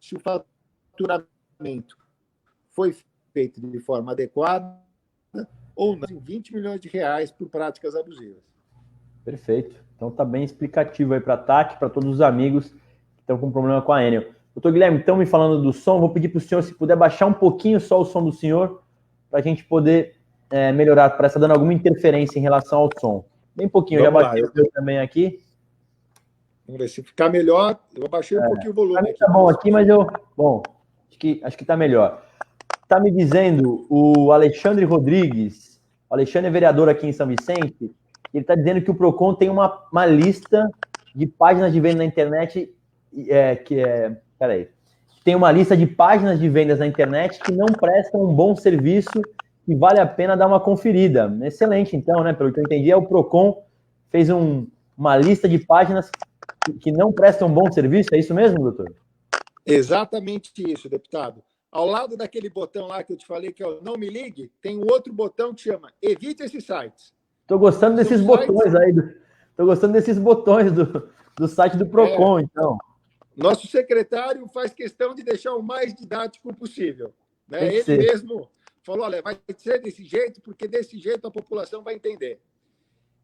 se o faturamento foi feito de forma adequada ou não, em 20 milhões de reais por práticas abusivas. Perfeito. Então está bem explicativo aí para a Tati, para todos os amigos que estão com problema com a Enel. Doutor Guilherme, então me falando do som, vou pedir para o senhor, se puder, baixar um pouquinho só o som do senhor, para a gente poder melhorar, parece que está dando alguma interferência em relação ao som. Bem pouquinho, Vamos eu já baixei o meu também aqui. Vamos ver se ficar melhor. Eu baixei um pouquinho o volume. Tá bom aqui, mas acho que está melhor. Está me dizendo o Alexandre Rodrigues, o Alexandre é vereador aqui em São Vicente, ele está dizendo que o Procon tem uma lista de páginas de venda na internet, tem uma lista de páginas de vendas na internet que não prestam um bom serviço e vale a pena dar uma conferida. Excelente, então, né? Pelo que eu entendi, o Procon fez uma lista de páginas que não prestam um bom serviço, é isso mesmo, doutor? Exatamente isso, deputado. Ao lado daquele botão lá que eu te falei, que é o Não Me Ligue, tem um outro botão que chama Evite esses sites. Estou gostando desses botões aí. Estou gostando desses botões do site do Procon, então. Nosso secretário faz questão de deixar o mais didático possível. Né? Ele mesmo falou, olha, vai ser desse jeito, porque desse jeito a população vai entender.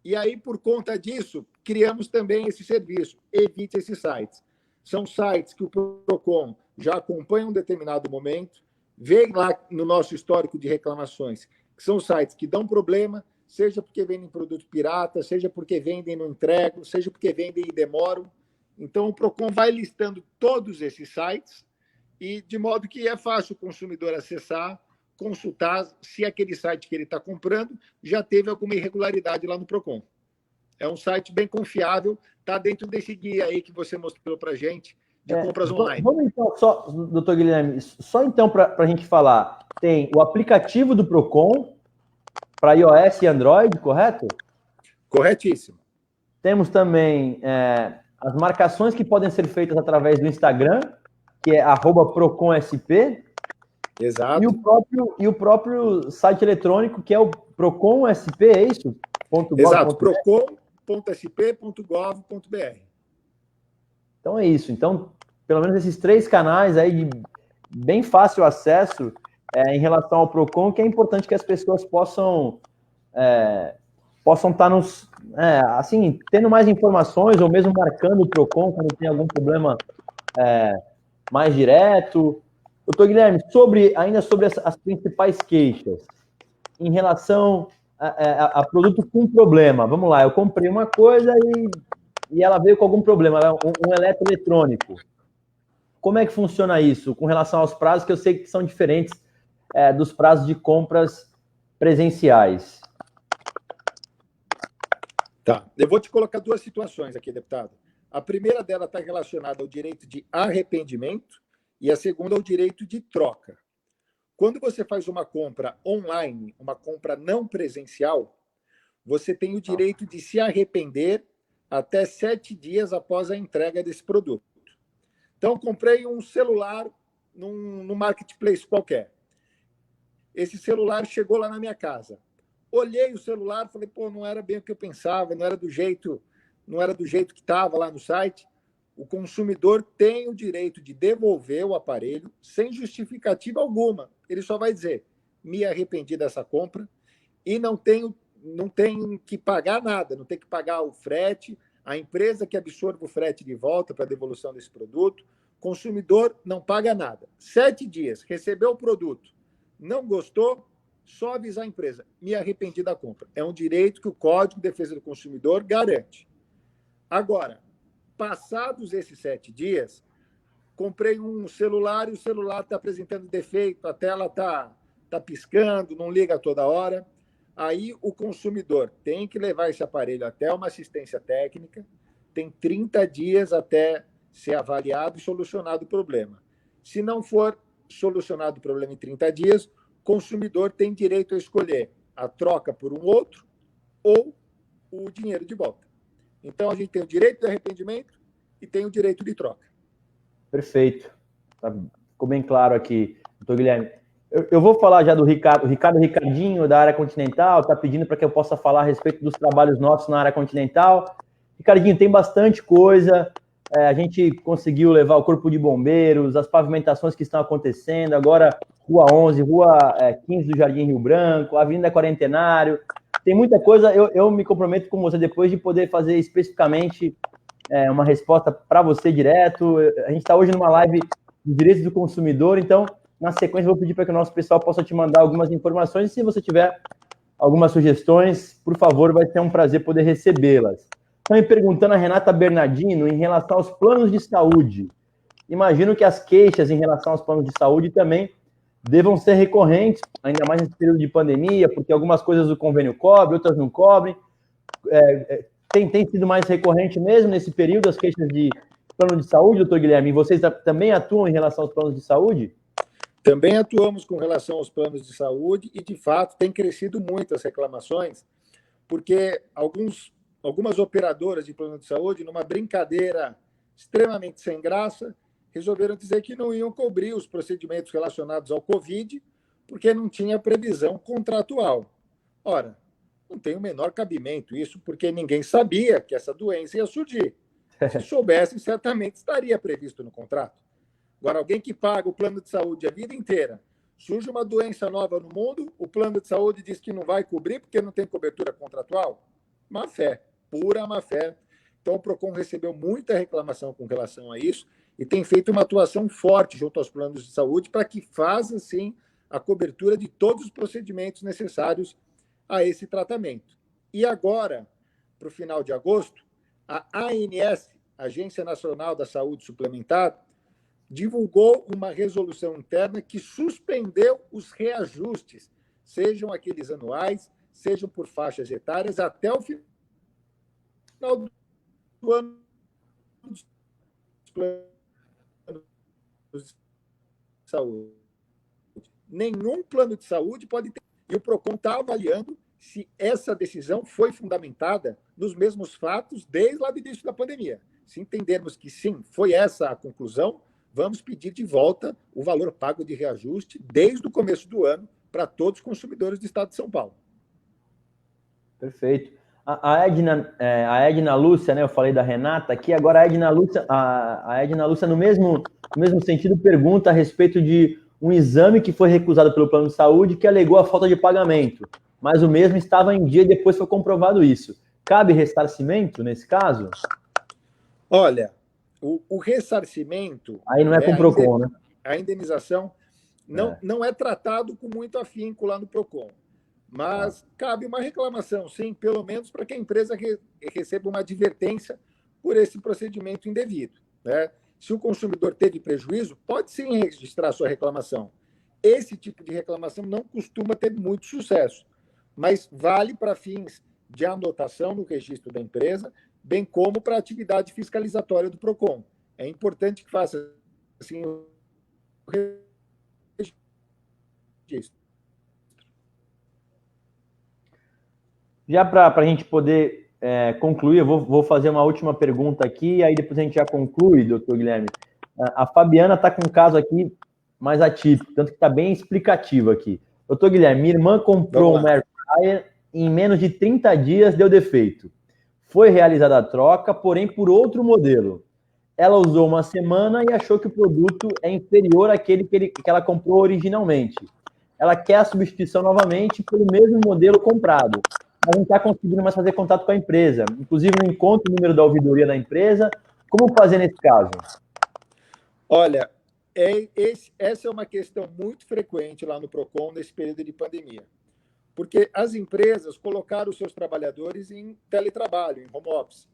E aí, por conta disso, criamos também esse serviço, Evite esses sites. São sites que o Procon já acompanha um determinado momento, vê lá no nosso histórico de reclamações, que são sites que dão problema, seja porque vendem produto pirata, seja porque vendem no entrego, seja porque vendem e demoram. Então, o Procon vai listando todos esses sites, e de modo que é fácil o consumidor acessar, consultar se aquele site que ele está comprando já teve alguma irregularidade lá no Procon. É um site bem confiável, está dentro desse guia aí que você mostrou para a gente, de compras online. Vamos então, só, doutor Guilherme, só então para a gente falar, tem o aplicativo do Procon para iOS e Android, correto? Corretíssimo. Temos também as marcações que podem ser feitas através do Instagram, que é @ProconSP. Exato. E o próprio site eletrônico, que é o Procon SP, é isso? Exato, procon.sp.gov.br. Então é isso. Então, pelo menos esses 3 canais aí de bem fácil acesso em relação ao Procon, que é importante que as pessoas possam estar assim, tendo mais informações, ou mesmo marcando o Procon quando tem algum problema mais direto. Doutor Guilherme, ainda sobre as principais queixas, em relação a produto com problema. Vamos lá, eu comprei uma coisa e ela veio com algum problema, um eletroeletrônico. Como é que funciona isso com relação aos prazos, que eu sei que são diferentes dos prazos de compras presenciais? Tá. Eu vou te colocar duas situações aqui, deputado. A primeira dela está relacionada ao direito de arrependimento e a segunda ao direito de troca. Quando você faz uma compra online, uma compra não presencial, você tem o direito de se arrepender até 7 dias após a entrega desse produto. Então, comprei um celular num marketplace qualquer. Esse celular chegou lá na minha casa. Olhei o celular, falei, pô, não era bem o que eu pensava, não era do jeito que estava lá no site. O consumidor tem o direito de devolver o aparelho sem justificativa alguma. Ele só vai dizer, me arrependi dessa compra e não tem que pagar nada, não tem que pagar o frete, a empresa que absorve o frete de volta para a devolução desse produto, consumidor não paga nada. 7 dias, recebeu o produto, não gostou, só avisar a empresa, me arrependi da compra. É um direito que o Código de Defesa do Consumidor garante. Agora, passados esses 7 dias, comprei um celular e o celular está apresentando defeito, a tela está piscando, não liga toda hora. Aí o consumidor tem que levar esse aparelho até uma assistência técnica, tem 30 dias até ser avaliado e solucionado o problema. Se não for solucionado o problema em 30 dias, o consumidor tem direito a escolher a troca por um outro ou o dinheiro de volta. Então, a gente tem o direito de arrependimento e tem o direito de troca. Perfeito. Ficou bem claro aqui, doutor Guilherme. Eu vou falar já do Ricardo. O Ricardinho, da área continental, está pedindo para que eu possa falar a respeito dos trabalhos nossos na área continental. Ricardinho, tem bastante coisa. A gente conseguiu levar o Corpo de Bombeiros, as pavimentações que estão acontecendo, agora Rua 11, Rua 15 do Jardim Rio Branco, Avenida Quarentenário. Tem muita coisa. Eu me comprometo com você depois de poder fazer especificamente uma resposta para você direto. A gente está hoje numa live de direitos do consumidor, então, na sequência, eu vou pedir para que o nosso pessoal possa te mandar algumas informações. E se você tiver algumas sugestões, por favor, vai ser um prazer poder recebê-las. Estão me perguntando a Renata Bernardino em relação aos planos de saúde. Imagino que as queixas em relação aos planos de saúde também devam ser recorrentes, ainda mais nesse período de pandemia, porque algumas coisas o convênio cobre, outras não cobrem. Tem sido mais recorrente mesmo nesse período as queixas de plano de saúde, doutor Guilherme? E vocês também atuam em relação aos planos de saúde? Também atuamos com relação aos planos de saúde e, de fato, tem crescido muito as reclamações, porque algumas operadoras de plano de saúde, numa brincadeira extremamente sem graça, resolveram dizer que não iam cobrir os procedimentos relacionados ao Covid, porque não tinha previsão contratual. Ora, não tem o menor cabimento isso, porque ninguém sabia que essa doença ia surgir. Se soubesse, certamente estaria previsto no contrato. Agora, alguém que paga o plano de saúde a vida inteira, surge uma doença nova no mundo, o plano de saúde diz que não vai cobrir porque não tem cobertura contratual? Má fé, pura má fé. Então, o PROCON recebeu muita reclamação com relação a isso e tem feito uma atuação forte junto aos planos de saúde para que façam, sim, a cobertura de todos os procedimentos necessários a esse tratamento. E agora, para o final de agosto, a ANS, Agência Nacional da Saúde Suplementar, divulgou uma resolução interna que suspendeu os reajustes, sejam aqueles anuais, sejam por faixas etárias, até o final do ano dos planos de saúde. Nenhum plano de saúde pode ter. E o PROCON está avaliando se essa decisão foi fundamentada nos mesmos fatos desde lá do início da pandemia. Se entendermos que sim, foi essa a conclusão, vamos pedir de volta o valor pago de reajuste desde o começo do ano para todos os consumidores do estado de São Paulo. Perfeito. A Edna Lúcia, né? Eu falei da Renata aqui, agora a Edna Lúcia, no mesmo sentido, pergunta a respeito de um exame que foi recusado pelo plano de saúde que alegou a falta de pagamento, mas o mesmo estava em dia e depois foi comprovado isso. Cabe ressarcimento nesse caso? Olha, o ressarcimento... Aí não é com o PROCON, né? A indenização não é tratado com muito afinco lá no PROCON. Mas cabe uma reclamação, sim, pelo menos para que a empresa receba uma advertência por esse procedimento indevido, né? Se o consumidor teve prejuízo, pode sim registrar sua reclamação. esse tipo de reclamação não costuma ter muito sucesso, mas vale para fins de anotação no registro da empresa, bem como para a atividade fiscalizatória do PROCON. É importante que faça assim, o registro. Já para a gente poder concluir, eu vou fazer uma última pergunta aqui, aí depois a gente já conclui, doutor Guilherme. A Fabiana está com um caso aqui mais atípico, tanto que está bem explicativo aqui. Doutor Guilherme, minha irmã comprou um air fryer e em menos de 30 dias deu defeito. Foi realizada a troca, porém por outro modelo. Ela usou uma semana e achou que o produto é inferior àquele que ela comprou originalmente. Ela quer a substituição novamente pelo mesmo modelo comprado, mas não está conseguindo mais fazer contato com a empresa. Inclusive, não encontra o número da ouvidoria da empresa. Como fazer nesse caso? Olha, essa é uma questão muito frequente lá no PROCON nesse período de pandemia. Porque as empresas colocaram os seus trabalhadores em teletrabalho, em home office,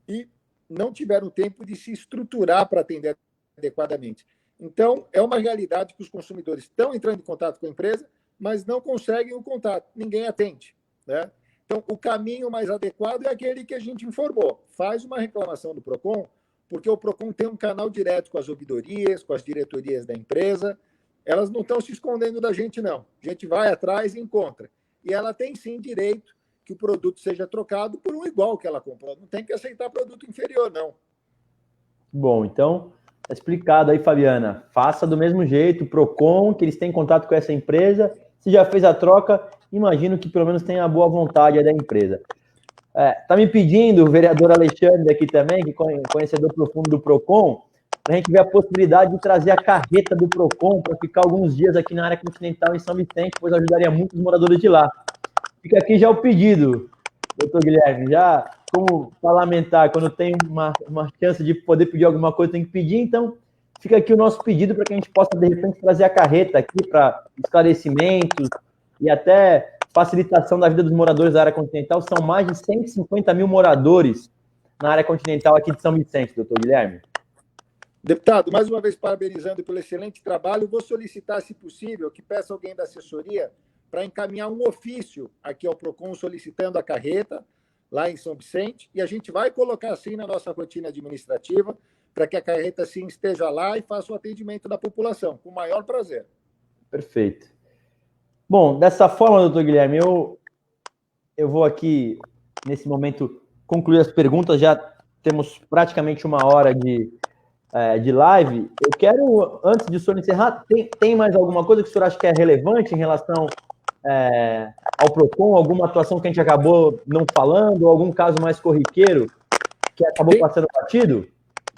e não tiveram tempo de se estruturar para atender adequadamente. Então, é uma realidade que os consumidores estão entrando em contato com a empresa, mas não conseguem o contato, ninguém atende, né? Então, o caminho mais adequado é aquele que a gente informou. Faz uma reclamação do PROCON, porque o PROCON tem um canal direto com as ouvidorias, com as diretorias da empresa. Elas não estão se escondendo da gente, não. A gente vai atrás e encontra. E ela tem, sim, direito que o produto seja trocado por um igual que ela comprou. Não tem que aceitar produto inferior, não. Bom, então, tá explicado aí, Fabiana. Faça do mesmo jeito, o PROCON, que eles têm contato com essa empresa. Se já fez a troca, imagino que pelo menos tenha a boa vontade da empresa. Tá me pedindo o vereador Alexandre aqui também, que é conhecedor profundo do PROCON, para a gente ver a possibilidade de trazer a carreta do PROCON para ficar alguns dias aqui na área continental em São Vicente, pois ajudaria muito os moradores de lá. Fica aqui já o pedido, doutor Guilherme, já como parlamentar, quando tem uma chance de poder pedir alguma coisa, tem que pedir, então fica aqui o nosso pedido para que a gente possa, de repente, trazer a carreta aqui para esclarecimentos e até facilitação da vida dos moradores da área continental. São mais de 150 mil moradores na área continental aqui de São Vicente, doutor Guilherme. Deputado, mais uma vez parabenizando pelo excelente trabalho. Vou solicitar, se possível, que peça alguém da assessoria para encaminhar um ofício aqui ao PROCON solicitando a carreta lá em São Vicente, e a gente vai colocar assim na nossa rotina administrativa para que a carreta sim esteja lá e faça o atendimento da população, com o maior prazer. Perfeito. Bom, dessa forma, doutor Guilherme, eu vou aqui, nesse momento, concluir as perguntas. Já temos praticamente uma hora de live. Eu quero, antes de o senhor encerrar, tem mais alguma coisa que o senhor acha que é relevante em relação ao PROCON, alguma atuação que a gente acabou não falando, ou algum caso mais corriqueiro que acabou passando batido?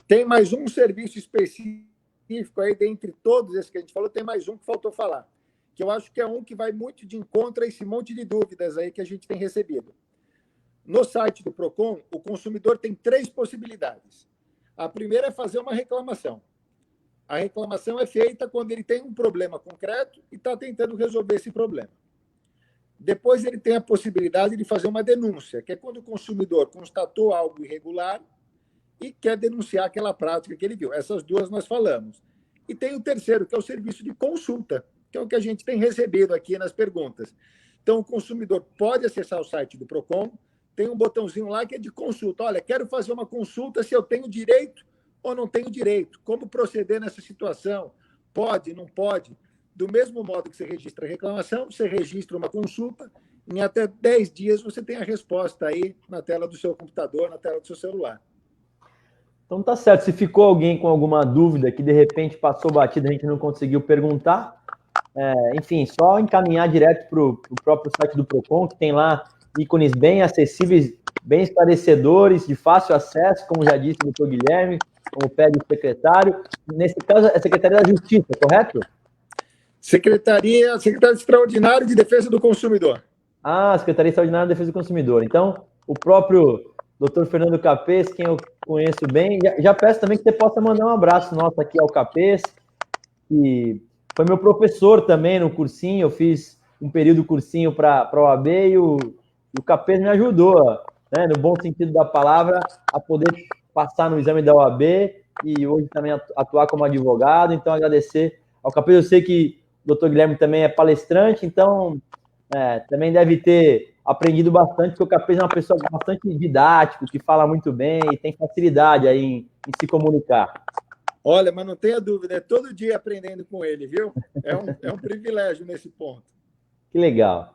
Tem mais um serviço específico aí, dentre todos esses que a gente falou, tem mais um que faltou falar, que eu acho que é um que vai muito de encontro a esse monte de dúvidas aí que a gente tem recebido. No site do PROCON, o consumidor tem 3 possibilidades. A primeira é fazer uma reclamação. A reclamação é feita quando ele tem um problema concreto e está tentando resolver esse problema. Depois ele tem a possibilidade de fazer uma denúncia, que é quando o consumidor constatou algo irregular e quer denunciar aquela prática que ele viu. Essas duas nós falamos. E tem o terceiro, que é o serviço de consulta, que é o que a gente tem recebido aqui nas perguntas. Então, o consumidor pode acessar o site do PROCON, tem um botãozinho lá que é de consulta. Olha, quero fazer uma consulta se eu tenho direito ou não tenho direito. Como proceder nessa situação? Pode, não pode? Do mesmo modo que você registra a reclamação, você registra uma consulta, em até 10 dias você tem a resposta aí na tela do seu computador, na tela do seu celular. Então tá certo. Se ficou alguém com alguma dúvida que de repente passou batida, a gente não conseguiu perguntar, enfim, só encaminhar direto para o próprio site do PROCON, que tem lá ícones bem acessíveis, bem esclarecedores, de fácil acesso, como já disse o doutor Guilherme, como pede o secretário. Nesse caso, é a Secretaria da Justiça, correto? Secretaria Extraordinária de Defesa do Consumidor. Secretaria Extraordinária de Defesa do Consumidor. Então, o próprio doutor Fernando Capês, quem eu conheço bem, já peço também que você possa mandar um abraço nosso aqui ao Capês, que foi meu professor também no cursinho. Eu fiz um período cursinho para a OAB e o Capês me ajudou, né, no bom sentido da palavra, a poder passar no exame da OAB e hoje também atuar como advogado. Então, agradecer ao Capês. Eu sei que O Dr. Guilherme também é palestrante, então também deve ter aprendido bastante, porque o Capês é uma pessoa bastante didática, que fala muito bem e tem facilidade aí em se comunicar. Olha, mas não tenha dúvida, é todo dia aprendendo com ele, viu? É um privilégio nesse ponto. Que legal.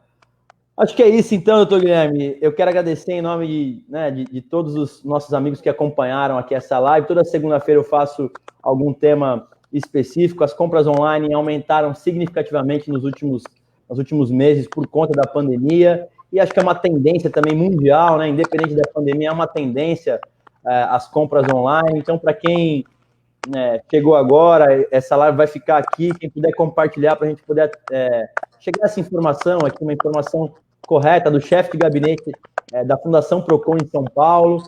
Acho que é isso então, doutor Guilherme. Eu quero agradecer em nome de todos os nossos amigos que acompanharam aqui essa live. Toda segunda-feira eu faço algum tema específico. As compras online aumentaram significativamente nos últimos meses por conta da pandemia. E acho que é uma tendência também mundial, né? Independente da pandemia, é uma tendência as compras online. Então, para quem chegou agora, essa live vai ficar aqui. Quem puder compartilhar para a gente poder chegar essa informação aqui, uma informação correta do chefe de gabinete da Fundação Procon em São Paulo.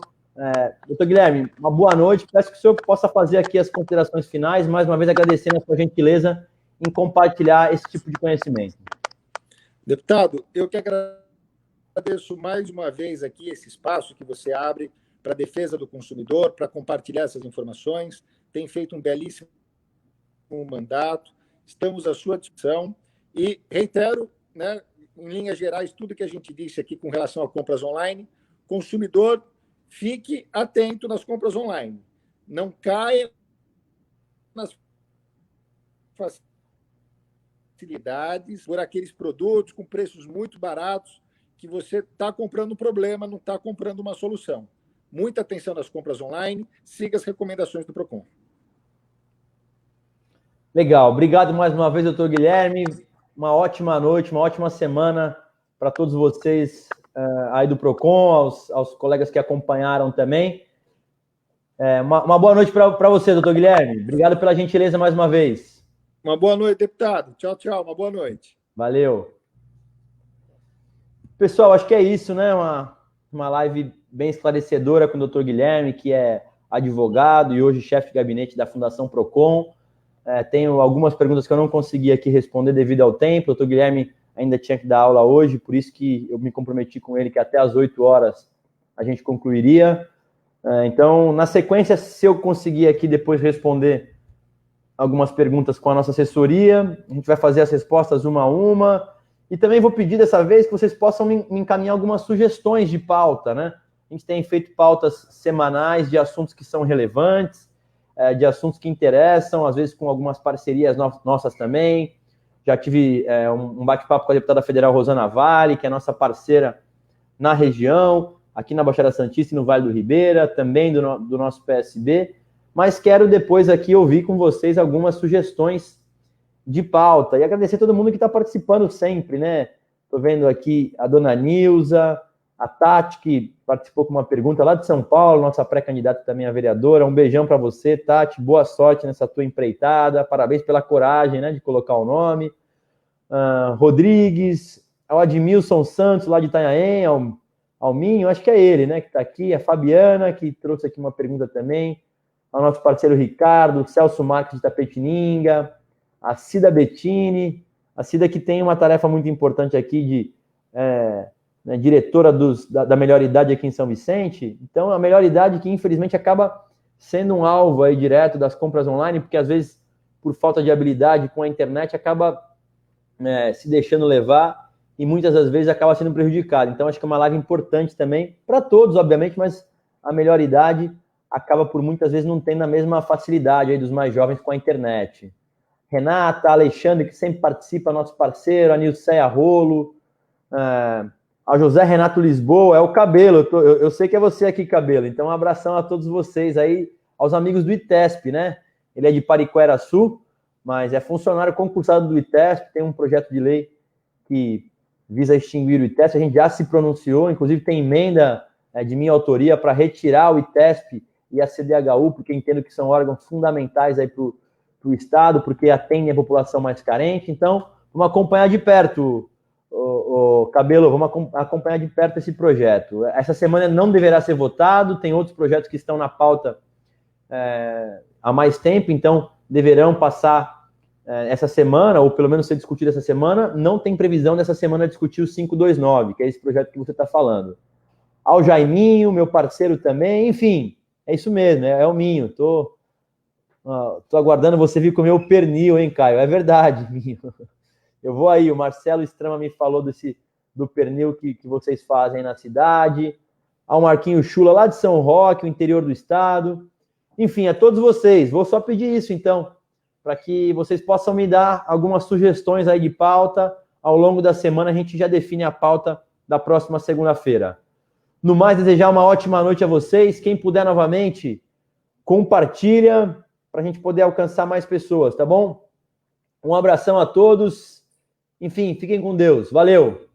Doutor Guilherme, uma boa noite. Peço que o senhor possa fazer aqui as considerações finais, mais uma vez agradecendo a sua gentileza em compartilhar esse tipo de conhecimento. Deputado, eu que agradeço mais uma vez aqui esse espaço que você abre para a defesa do consumidor, para compartilhar essas informações. Tem feito um belíssimo mandato, estamos à sua disposição e reitero, né, em linhas gerais, tudo que a gente disse aqui com relação a compras online. Consumidor, fique atento nas compras online. Não caia nas facilidades por aqueles produtos com preços muito baratos que você está comprando um problema, não está comprando uma solução. Muita atenção nas compras online, siga as recomendações do Procon. Legal, obrigado mais uma vez, doutor Guilherme. Uma ótima noite, uma ótima semana para todos vocês aí do Procon, aos colegas que acompanharam também. Uma boa noite para você, doutor Guilherme. Obrigado pela gentileza mais uma vez. Uma boa noite, deputado. Tchau, tchau. Uma boa noite. Valeu. Pessoal, acho que é isso, né? Uma live bem esclarecedora com o doutor Guilherme, que é advogado e hoje chefe de gabinete da Fundação Procon. Tenho algumas perguntas que eu não consegui aqui responder devido ao tempo. O doutor Guilherme ainda tinha que dar aula hoje, por isso que eu me comprometi com ele que até às 8 horas a gente concluiria. Então, na sequência, se eu conseguir aqui depois responder algumas perguntas com a nossa assessoria, a gente vai fazer as respostas uma a uma. E também vou pedir dessa vez que vocês possam me encaminhar algumas sugestões de pauta, né? A gente tem feito pautas semanais de assuntos que são relevantes, de assuntos que interessam, às vezes com algumas parcerias nossas também. Já tive um bate-papo com a deputada federal Rosana Vale, que é nossa parceira na região, aqui na Baixada Santista e no Vale do Ribeira, também do nosso PSB, mas quero depois aqui ouvir com vocês algumas sugestões de pauta e agradecer a todo mundo que está participando sempre, né? Estou vendo aqui a dona Nilza, a Tati, que participou com uma pergunta lá de São Paulo, nossa pré-candidata também a vereadora. Um beijão para você, Tati. Boa sorte nessa tua empreitada. Parabéns pela coragem, né, de colocar o nome. Rodrigues, o Admilson Santos, lá de Itanhaém, Alminho, acho que é ele, né, que está aqui. A Fabiana, que trouxe aqui uma pergunta também. Ao nosso parceiro Ricardo, o Celso Marques de Tapetininga, a Cida Bettini, a Cida que tem uma tarefa muito importante aqui de... diretora da Melhor Idade aqui em São Vicente. Então, a Melhor Idade que, infelizmente, acaba sendo um alvo aí direto das compras online, porque, às vezes, por falta de habilidade com a internet, acaba se deixando levar e, muitas das vezes, acaba sendo prejudicado. Então, acho que é uma live importante também, para todos, obviamente, mas a Melhor Idade acaba, por muitas vezes, não tendo a mesma facilidade aí dos mais jovens com a internet. Renata, Alexandre, que sempre participa, nosso parceiro, a Nilceia Rolo, a José Renato Lisboa, é o Cabelo, eu sei que é você aqui, Cabelo, então um abração a todos vocês aí, aos amigos do ITESP, né? Ele é de Pariquera-Sul, mas é funcionário concursado do ITESP, tem um projeto de lei que visa extinguir o ITESP, a gente já se pronunciou, inclusive tem emenda de minha autoria para retirar o ITESP e a CDHU, porque entendo que são órgãos fundamentais aí para o Estado, porque atendem a população mais carente. Então, vamos acompanhar de perto, Cabelo, vamos acompanhar de perto esse projeto. Essa semana não deverá ser votado, tem outros projetos que estão na pauta há mais tempo, então deverão passar essa semana, ou pelo menos ser discutido essa semana. Não tem previsão dessa semana discutir o 529, que é esse projeto que você está falando. Ao Jaiminho, meu parceiro também, enfim, é isso mesmo, é o Minho. Tô aguardando você vir comer o pernil, hein, Caio? É verdade, Minho. Eu vou aí, o Marcelo Strama me falou do pernil que vocês fazem na cidade. Ao Marquinho Chula, lá de São Roque, o interior do estado. Enfim, a todos vocês, vou só pedir isso, então, para que vocês possam me dar algumas sugestões aí de pauta. Ao longo da semana, a gente já define a pauta da próxima segunda-feira. No mais, desejar uma ótima noite a vocês. Quem puder novamente, compartilha para a gente poder alcançar mais pessoas, tá bom? Um abração a todos. Enfim, fiquem com Deus. Valeu!